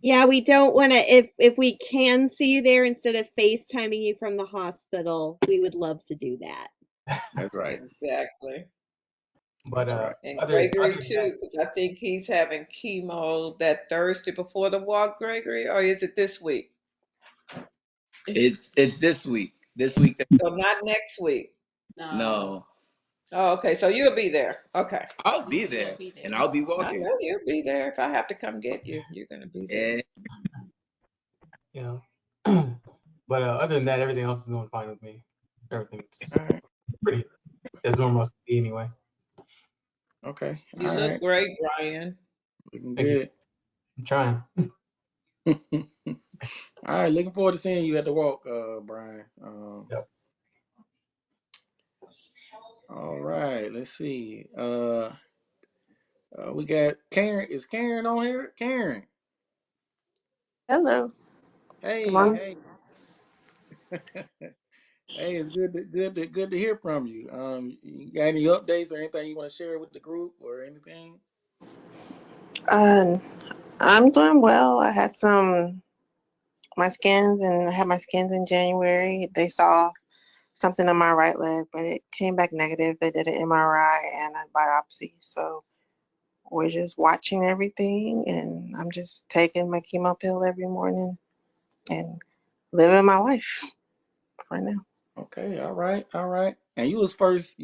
Yeah, we don't want to. If we can see you there instead of FaceTiming you from the hospital, we would love to do that. That's right. Exactly. But That's right. And other Gregory than too, that, because I think he's having chemo that Thursday before the walk, Gregory, or is it this week? It's this week. This week. So not next week. No, No, Oh, okay, so you'll be there. Okay. I'll be he'll there be and there. I'll be I walking. know you'll be there. If I have to come get you, you're gonna be there. And you know. But other than that, everything else is going fine with me. Everything's All right. pretty as normal as it can be anyway. Okay. You All look right. great, Brian. Looking Thank you. good. I'm trying. All right. Looking forward to seeing you at the walk, Brian. Yep. All right. Let's see. We got Karen. Is Karen on here? Karen. Hello. Hey. Long. Hey. Hey. It's good to hear from you. You got any updates or anything you want to share with the group or anything? Uh, I'm doing well. I had my scans, and I had my scans in January. They saw something on my right leg, but it came back negative. They did an MRI and a biopsy. So we're just watching everything, and I'm just taking my chemo pill every morning and living my life for now. Okay. All right. All right. And you was first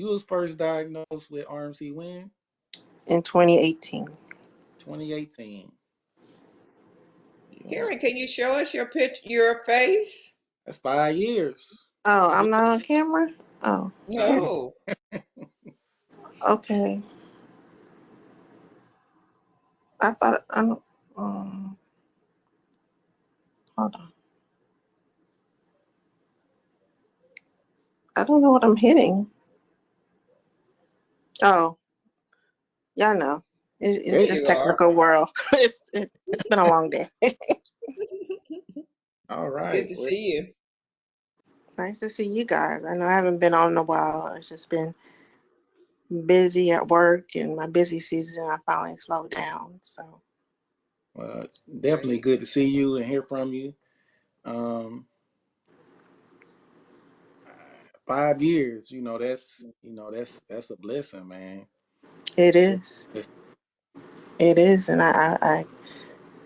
diagnosed with RMC when? In 2018. 2018. Yeah. Karen, can you show us your face? That's 5 years. Oh, Yeah. I'm not on camera. Oh, No. okay. I thought I'm. Hold on. I don't know what I'm hitting. Oh, y'all know. There It's There this you you are. technical world. It's been a long day. All Good right. to Well, see you. Nice to see you guys. I know I haven't been on in a while. It's just been busy at work and my busy season. I finally slowed down. So it's definitely good to see you and hear from you. Um, 5 years, that's a blessing, man. it That's is. a blessing. It is. And I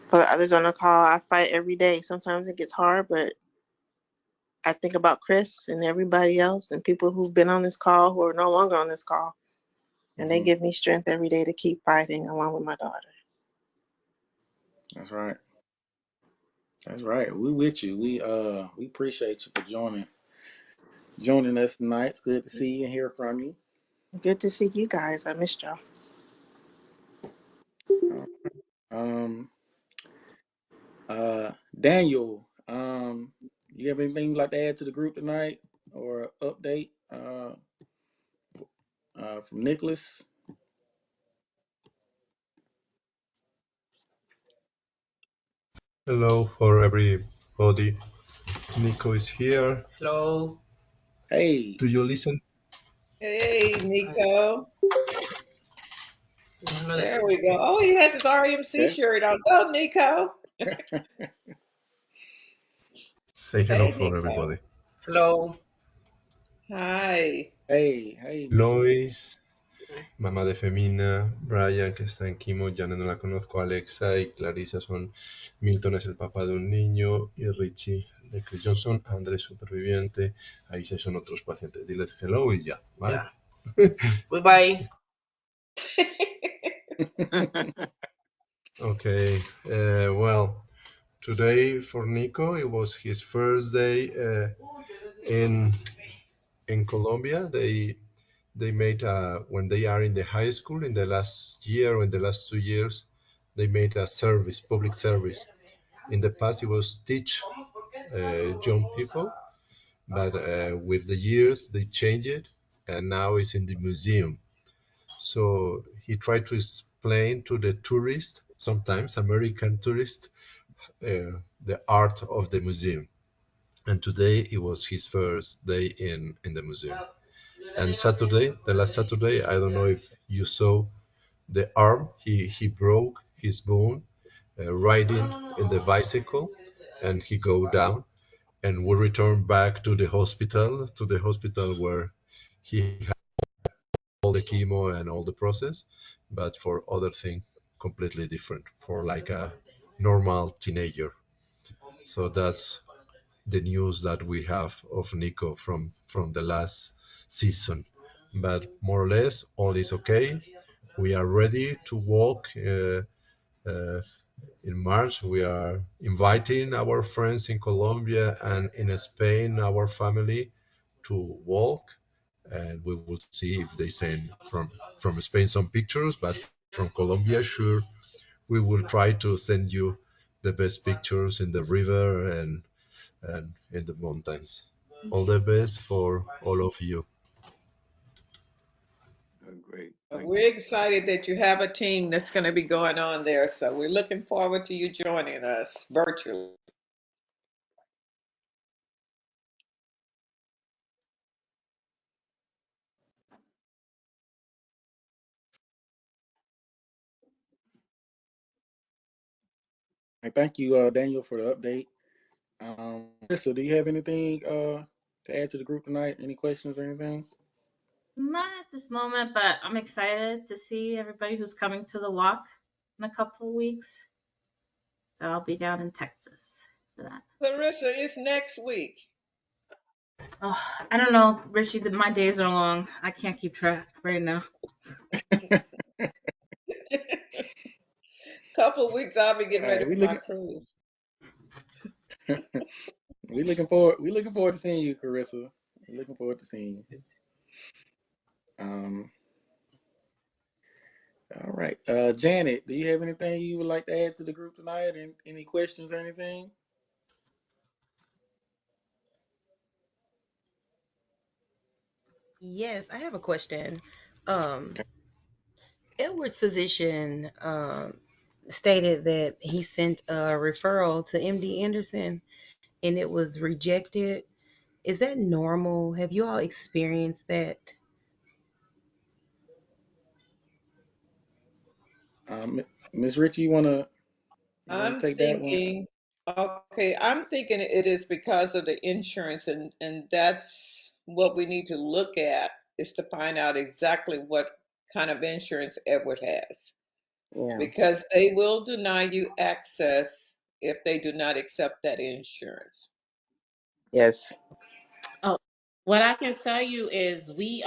for others on the call, I fight every day. Sometimes it gets hard, but I think about Chris and everybody else and people who've been on this call who are no longer on this call. And they Hmm. give me strength every day to keep fighting along with my daughter. That's right. That's right. We with you. We appreciate you for joining us tonight. It's good to see you and hear from you. Good to see you guys. I missed y'all. Uh, Um, Daniel, you have anything you'd like to add to the group tonight or update from Nicholas? Hello for everybody. Nico is here. Hello. Hey, Do you listen? Hey, Nico. There we go. Oh, he has his RMC okay. shirt on. Go, Nico. Say hello Hey, for Nico. everybody. Hello. Hi. Hey, Nico. Lois, mamá de Femina, Brian que está en Kimo, Janet no la conozco, Alexa y Clarissa son, Milton es el papá de un niño y Richie de Chris Johnson, Andrés superviviente, ahí se son otros pacientes. Diles hello y ya, ¿vale? Yeah. Goodbye. Okay, well, today for Nico, it was his first day in in Colombia. They made when they are in the high school in the last year or in the last 2 years, they made a service, public service. In the past, it was teach young people, but with the years they changed it, and now it's in the museum. So he tried to explain to the tourist, sometimes American tourist, the art of the museum. And today it was his first day in the museum. And Saturday, the last Saturday, I don't know if you saw the arm. He broke his bone riding in the bicycle, and he go down. And we return back to the hospital where he had all the chemo and all the process, but for other things completely different, for like a normal teenager. So that's the news that we have of Nico from the last season. But more or less, all is okay. We are ready to walk uh, in March. We are inviting our friends in Colombia and in Spain, our family, to walk, and we will see if they send from Spain some pictures. But from Colombia, sure, we will try to send you the best pictures in the river and in the mountains. All the best for all of you. Great. Thank you. We're excited that you have a team that's going to be going on there. So we're looking forward to you joining us virtually. And thank you, Daniel, for the update. Crystal, do you have anything to add to the group tonight? Any questions or anything? Not at this moment, but I'm excited to see everybody who's coming to the walk in a couple of weeks. So I'll be down in Texas for that. Clarissa, it's next week. Oh, I don't know, Richie. My days are long. I can't keep track right now. Couple of weeks, I'll be All getting right, ready we for my looking cruise. we looking forward to seeing you, Carissa. We looking forward to seeing you. Um, all right. Janet, do you have anything you would like to add to the group tonight? Any questions or anything? Yes, I have a question. Um, Edward's physician stated that he sent a referral to MD Anderson and it was rejected. Is that normal? Have you all experienced that? Miss Ritchie, you wanna I'm take that one? thinking, okay, I'm thinking it is because of the insurance, and that's what we need to look at is to find out exactly what kind of insurance Edward has, Yeah. because they will deny you access if they do not accept that insurance. Yes. Oh, what I can tell you is we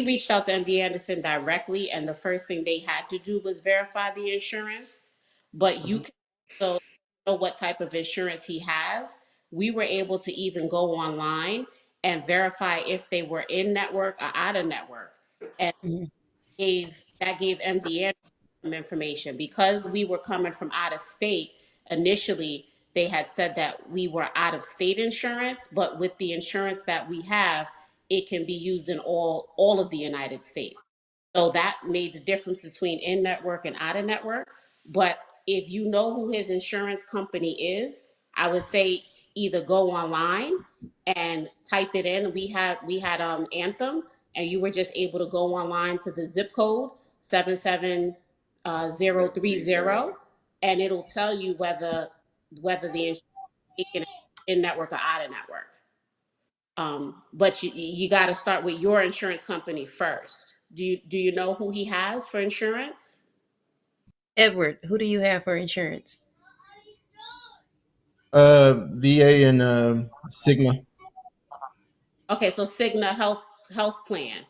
reached out to MD Anderson directly, and the first thing they had to do was verify the insurance. But you Mhm. can also know what type of insurance he has. We were able to even go online and verify if they were in network or out of network. And Mhm. gave MD Anderson some information because we were coming from out of state. Initially, they had said that we were out of state insurance, but with the insurance that we have, it can be used in all of the United States. So that made the difference between in network and out of network. But if you know who his insurance company is, I would say either go online and type it in. We had Anthem, and you were just able to go online to the zip code 77030, and it'll tell you whether the insurance is taken in network or out of network. But you got to start with your insurance company first. Do you know who he has for insurance? Edward, who do you have for insurance? VA and Sigma. Okay, so Cigna Health Plan.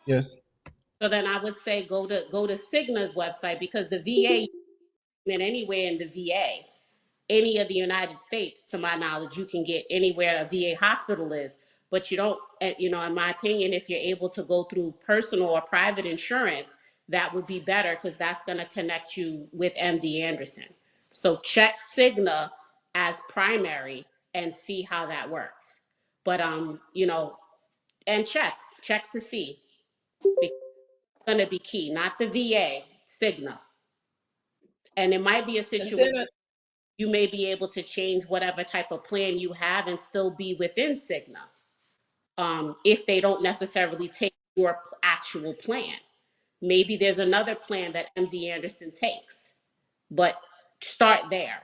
Yes. So then I would say go to Cigna's website because the VA isn't anywhere in the VA. Any of the United States, to my knowledge, you can get anywhere a VA hospital is, but you don't, in my opinion, if you're able to go through personal or private insurance, that would be better because that's going to connect you with MD Anderson. So check Cigna as primary and see how that works. But you know, and check to see, because it's going to be key, not the VA, Cigna. And it might be a And situation then you may be able to change whatever type of plan you have and still be within Cigna, if they don't necessarily take your actual plan. Maybe there's another plan that MD Anderson takes, but start there,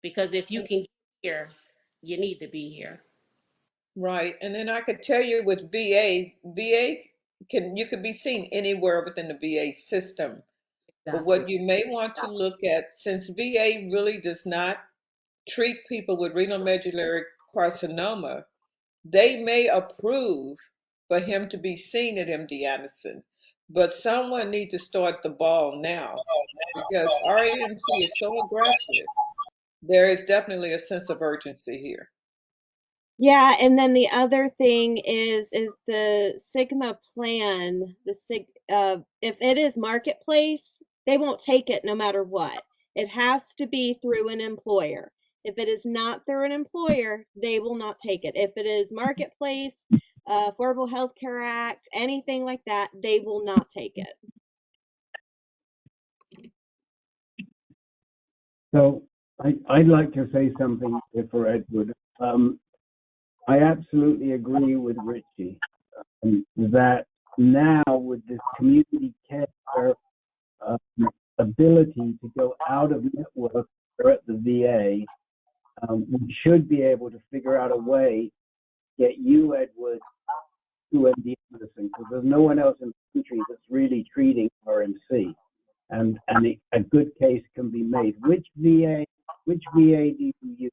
because if you can get here, you need to be here. right, and then I could tell you with VA can you could be seen anywhere within the VA system. But Exactly. what you may want to look at, since VA really does not treat people with renal medullary carcinoma, they may approve for him to be seen at MD Anderson. But someone needs to start the ball now because RMC is so aggressive. There is definitely a sense of urgency here. Yeah, and then the other thing is the Sigma plan, if it is marketplace, they won't take it no matter what. It has to be through an employer. If it is not through an employer, they will not take it. If it is marketplace, Affordable Health Care Act, anything like that, they will not take it. So I'd like to say something for Edward. I absolutely agree with Richie that now with this community care um, ability to go out of network or at the VA, we should be able to figure out a way to get you, Edward, to MD Anderson, because there's no one else in the country that's really treating RMC, and a good case can be made. Which VA do you use?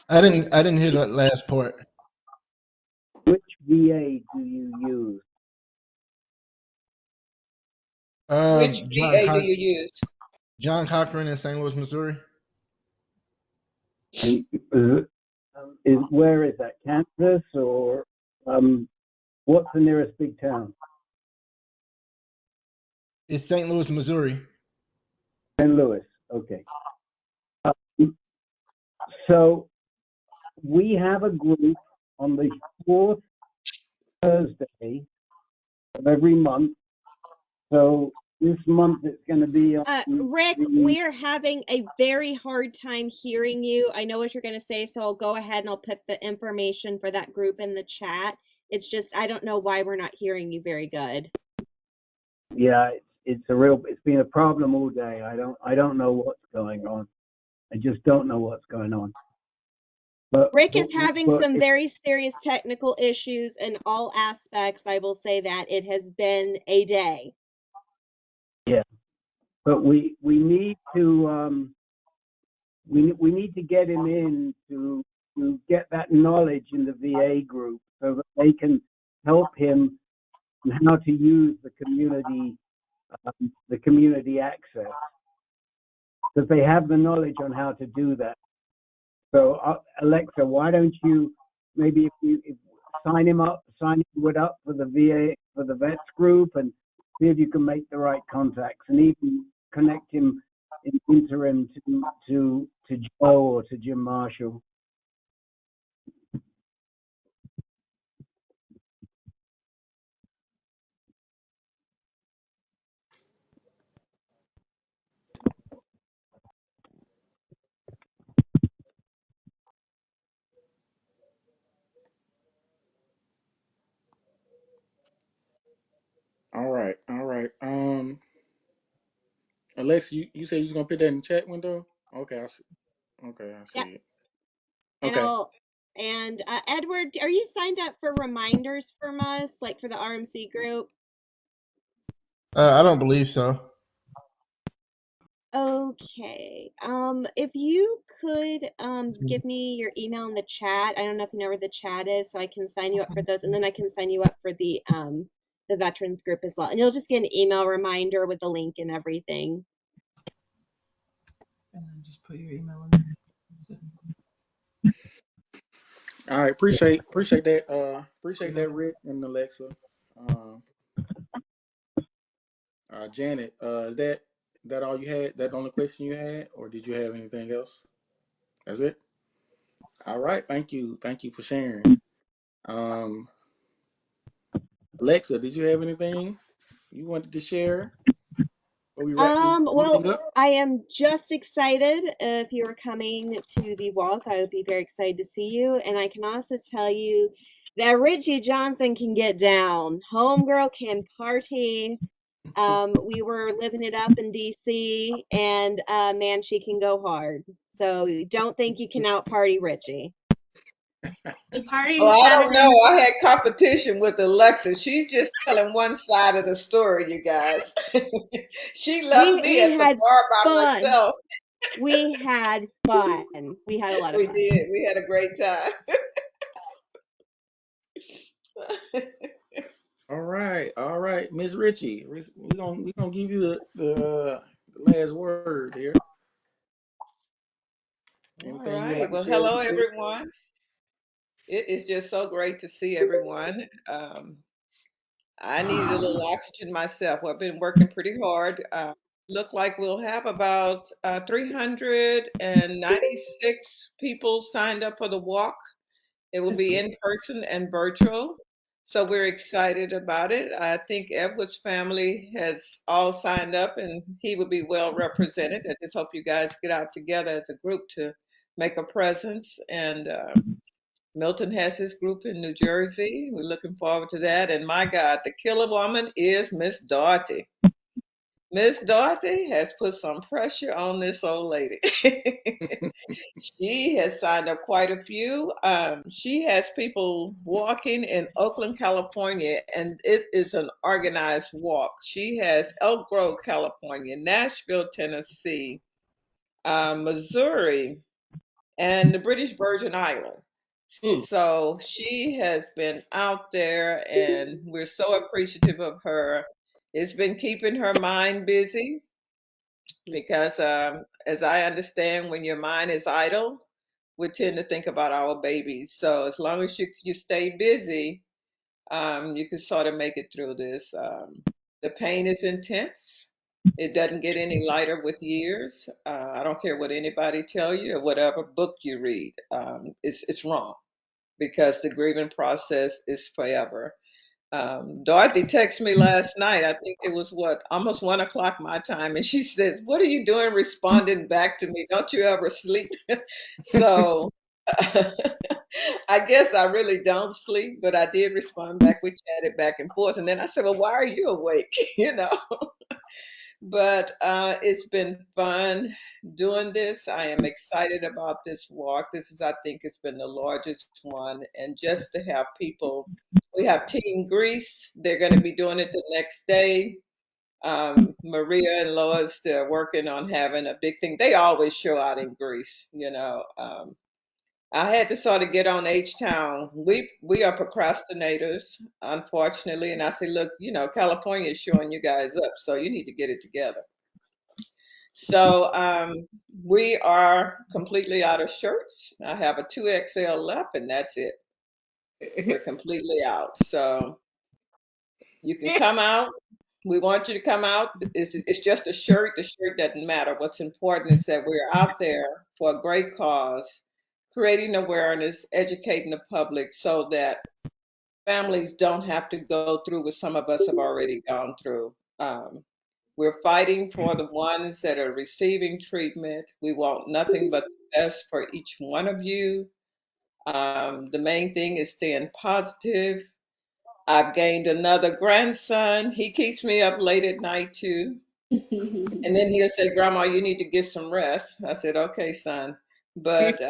I didn't hear that last part. Which VA do you use? Which John VA do you use? John Cochran in St. Louis, Missouri. And where is that? Kansas or what's the nearest big town? It's St. Louis, Missouri. St. Louis. Okay. So we have a group on the fourth Thursday of every month. So this month it's going to be on Rick, we're having a very hard time hearing you. I know what you're going to say, so I'll go ahead and I'll put the information for that group in the chat. It's just I don't know why we're not hearing you very good. Yeah, it's been a problem all day. I don't know what's going on. I just don't know what's going on. Rick is having some very serious technical issues in all aspects. I will say that it has been a day. Yeah, but we need to we need to get him in to get that knowledge in the VA group so that they can help him in how to use the community access, because they have the knowledge on how to do that. So Alexa, why don't you maybe if sign Edward up for the VA, for the vets group, and see if you can make the right contacts and even connect him in interim to Joe or to Jim Marshall. All right, all right. Alexa, you said you was gonna put that in the chat window. Okay, I see. Okay, I see Yep. it. And Okay. Edward, are you signed up for reminders from us, like for the RMC group? I don't believe so. Okay. If you could give me your email in the chat. I don't know if you know where the chat is, so I can sign you up for those, and then I can sign you up for the veterans group as well. And you'll just get an email reminder with the link and everything. And then just put your email in there. All right, appreciate that. Appreciate that, Rick and Alexa. Janet, is that all you had? That the only question you had, or did you have anything else? That's it. All right. Thank you for sharing. Um, Alexa, did you have anything you wanted to share before we wrap this meeting Well, up? I am just excited. If you're coming to the walk, I would be very excited to see you. And I can also tell you that Richie Johnson can get down. Homegirl can party. We were living it up in DC, and man, she can go hard. So don't think you can out party Richie. He Oh, parties I better don't than know. I had competition with Alexa. She's just telling one side of the story, you guys. She left me We at the had bar by fun. myself. We had fun. We had a lot of We fun. did. We had a great time. All right, Miss Ritchie, we gonna give you the last word here. All Anything you would right. like to Well, share with hello, the group? everyone. It is just so great to see everyone. I needed a little oxygen myself. Well, I've been working pretty hard. Look like we'll have about 396 people signed up for the walk. It will That's be good. in person and virtual. So we're excited about it. I think Edward's family has all signed up and he will be well represented. I just hope you guys get out together as a group to make a presence. And Milton has his group in New Jersey. We're looking forward to that. And my God, the killer woman is Miss Dorothy. Miss Dorothy has put some pressure on this old lady. She has signed up quite a few. She has people walking in Oakland, California, and it is an organized walk. She has Elk Grove, California, Nashville, Tennessee, Missouri, and the British Virgin Islands. Hmm. So she has been out there, and we're so appreciative of her. It's been keeping her mind busy because, as I understand, when your mind is idle, we tend to think about our babies. So as long as you stay busy, you can sort of make it through this. The pain is intense. It doesn't get any lighter with years. I don't care what anybody tell you or whatever book you read. It's wrong because the grieving process is forever. Dorothy texted me last night. I think it was what, almost 1 o'clock my time, and she says, "What are you doing responding back to me? Don't you ever sleep?" So I guess I really don't sleep, but I did respond back. We chatted back and forth, and then I said, "Well, why are you awake?" You know. But it's been fun doing this. I am excited about this walk. This is, I think, it's been the largest one. And just to have people, we have Team Greece. They're going to be doing it the next day. Maria and Lois, they're working on having a big thing. They always show out in Greece, you know. I had to sort of get on H Town. We are procrastinators, unfortunately. And I say, look, you know, California is showing you guys up, so you need to get it together. So we are completely out of shirts. I have a 2XL left, and that's it. We're completely out. So you can come out. We want you to come out. It's just a shirt. The shirt doesn't matter. What's important is that we're out there for a great cause, creating awareness, educating the public so that families don't have to go through what some of us have already gone through. Um, We're fighting for the ones that are receiving treatment. We want nothing but the best for each one of you. The main thing is staying positive. I've gained another grandson. He keeps me up late at night too. And then he'll say, Grandma, you need to get some rest. I said, okay, son. But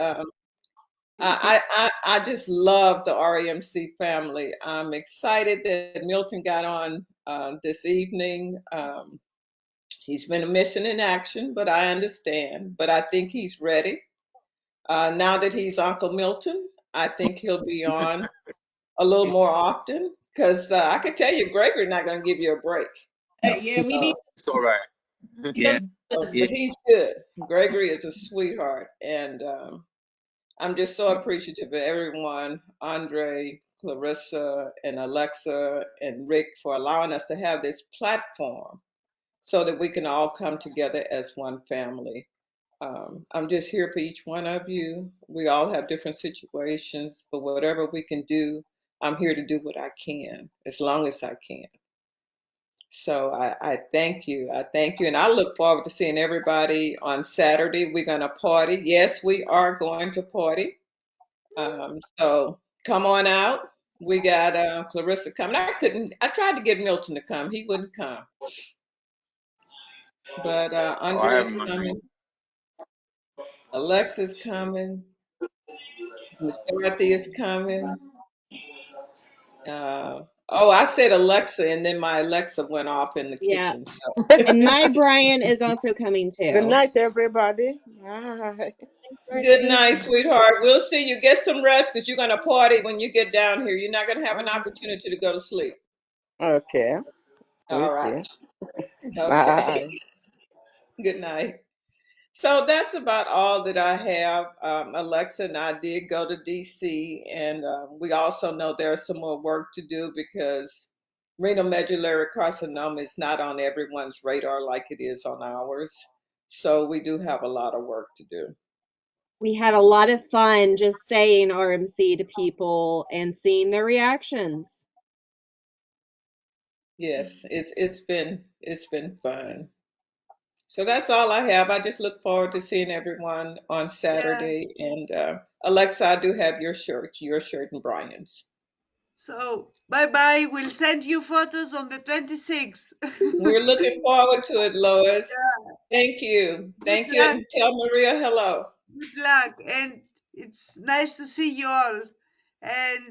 I just love the REMC family. I'm excited that Milton got on this evening. He's been missing in action, but I understand. But I think he's ready. Now that he's Uncle Milton, I think he'll be on a little more often because I can tell you, Gregory's not going to give you a break. yeah, we need So, It's all right. Yeah, yeah. but he's good. Gregory is a sweetheart. And I'm just so appreciative of everyone, Andre, Clarissa, and Alexa, and Rick, for allowing us to have this platform so that we can all come together as one family. I'm just here for each one of you. We all have different situations, but whatever we can do, I'm here to do what I can as long as I can. So I thank you. I thank you. And I look forward to seeing everybody on Saturday. We're going to party. Yes, we are going to party. So come on out. We got Clarissa coming. I tried to get Milton to come. He wouldn't come. But Oh, I have Andrea's my coming. Alexa's coming. Miss Dorothy is coming. Oh, I said Alexa, and then my Alexa went off in the Yeah. kitchen. So And my Brian is also coming Good too. night, everybody. Bye. Thanks, good Dorothy. night, sweetheart. We'll see you. Get some rest because you're going to party when you get down here. You're not going to have an opportunity to go to sleep. Okay, we'll All right. see. Okay. Bye. Good night. So that's about all that I have. Alexa and I did go to DC, and we also know there's some more work to do because renal medullary carcinoma is not on everyone's radar like it is on ours. So we do have a lot of work to do. We had a lot of fun just saying RMC to people and seeing their reactions. Yes, it's been fun. So that's all I have. I just look forward to seeing everyone on Yeah. Saturday. And Alexa, I do have your shirt and Brian's. So bye bye. We'll send you photos on the 26th. We're looking forward to it, Lois. Yeah. Thank you. Good Thank you. luck. And tell Maria hello. Good luck. And it's nice to see you all. And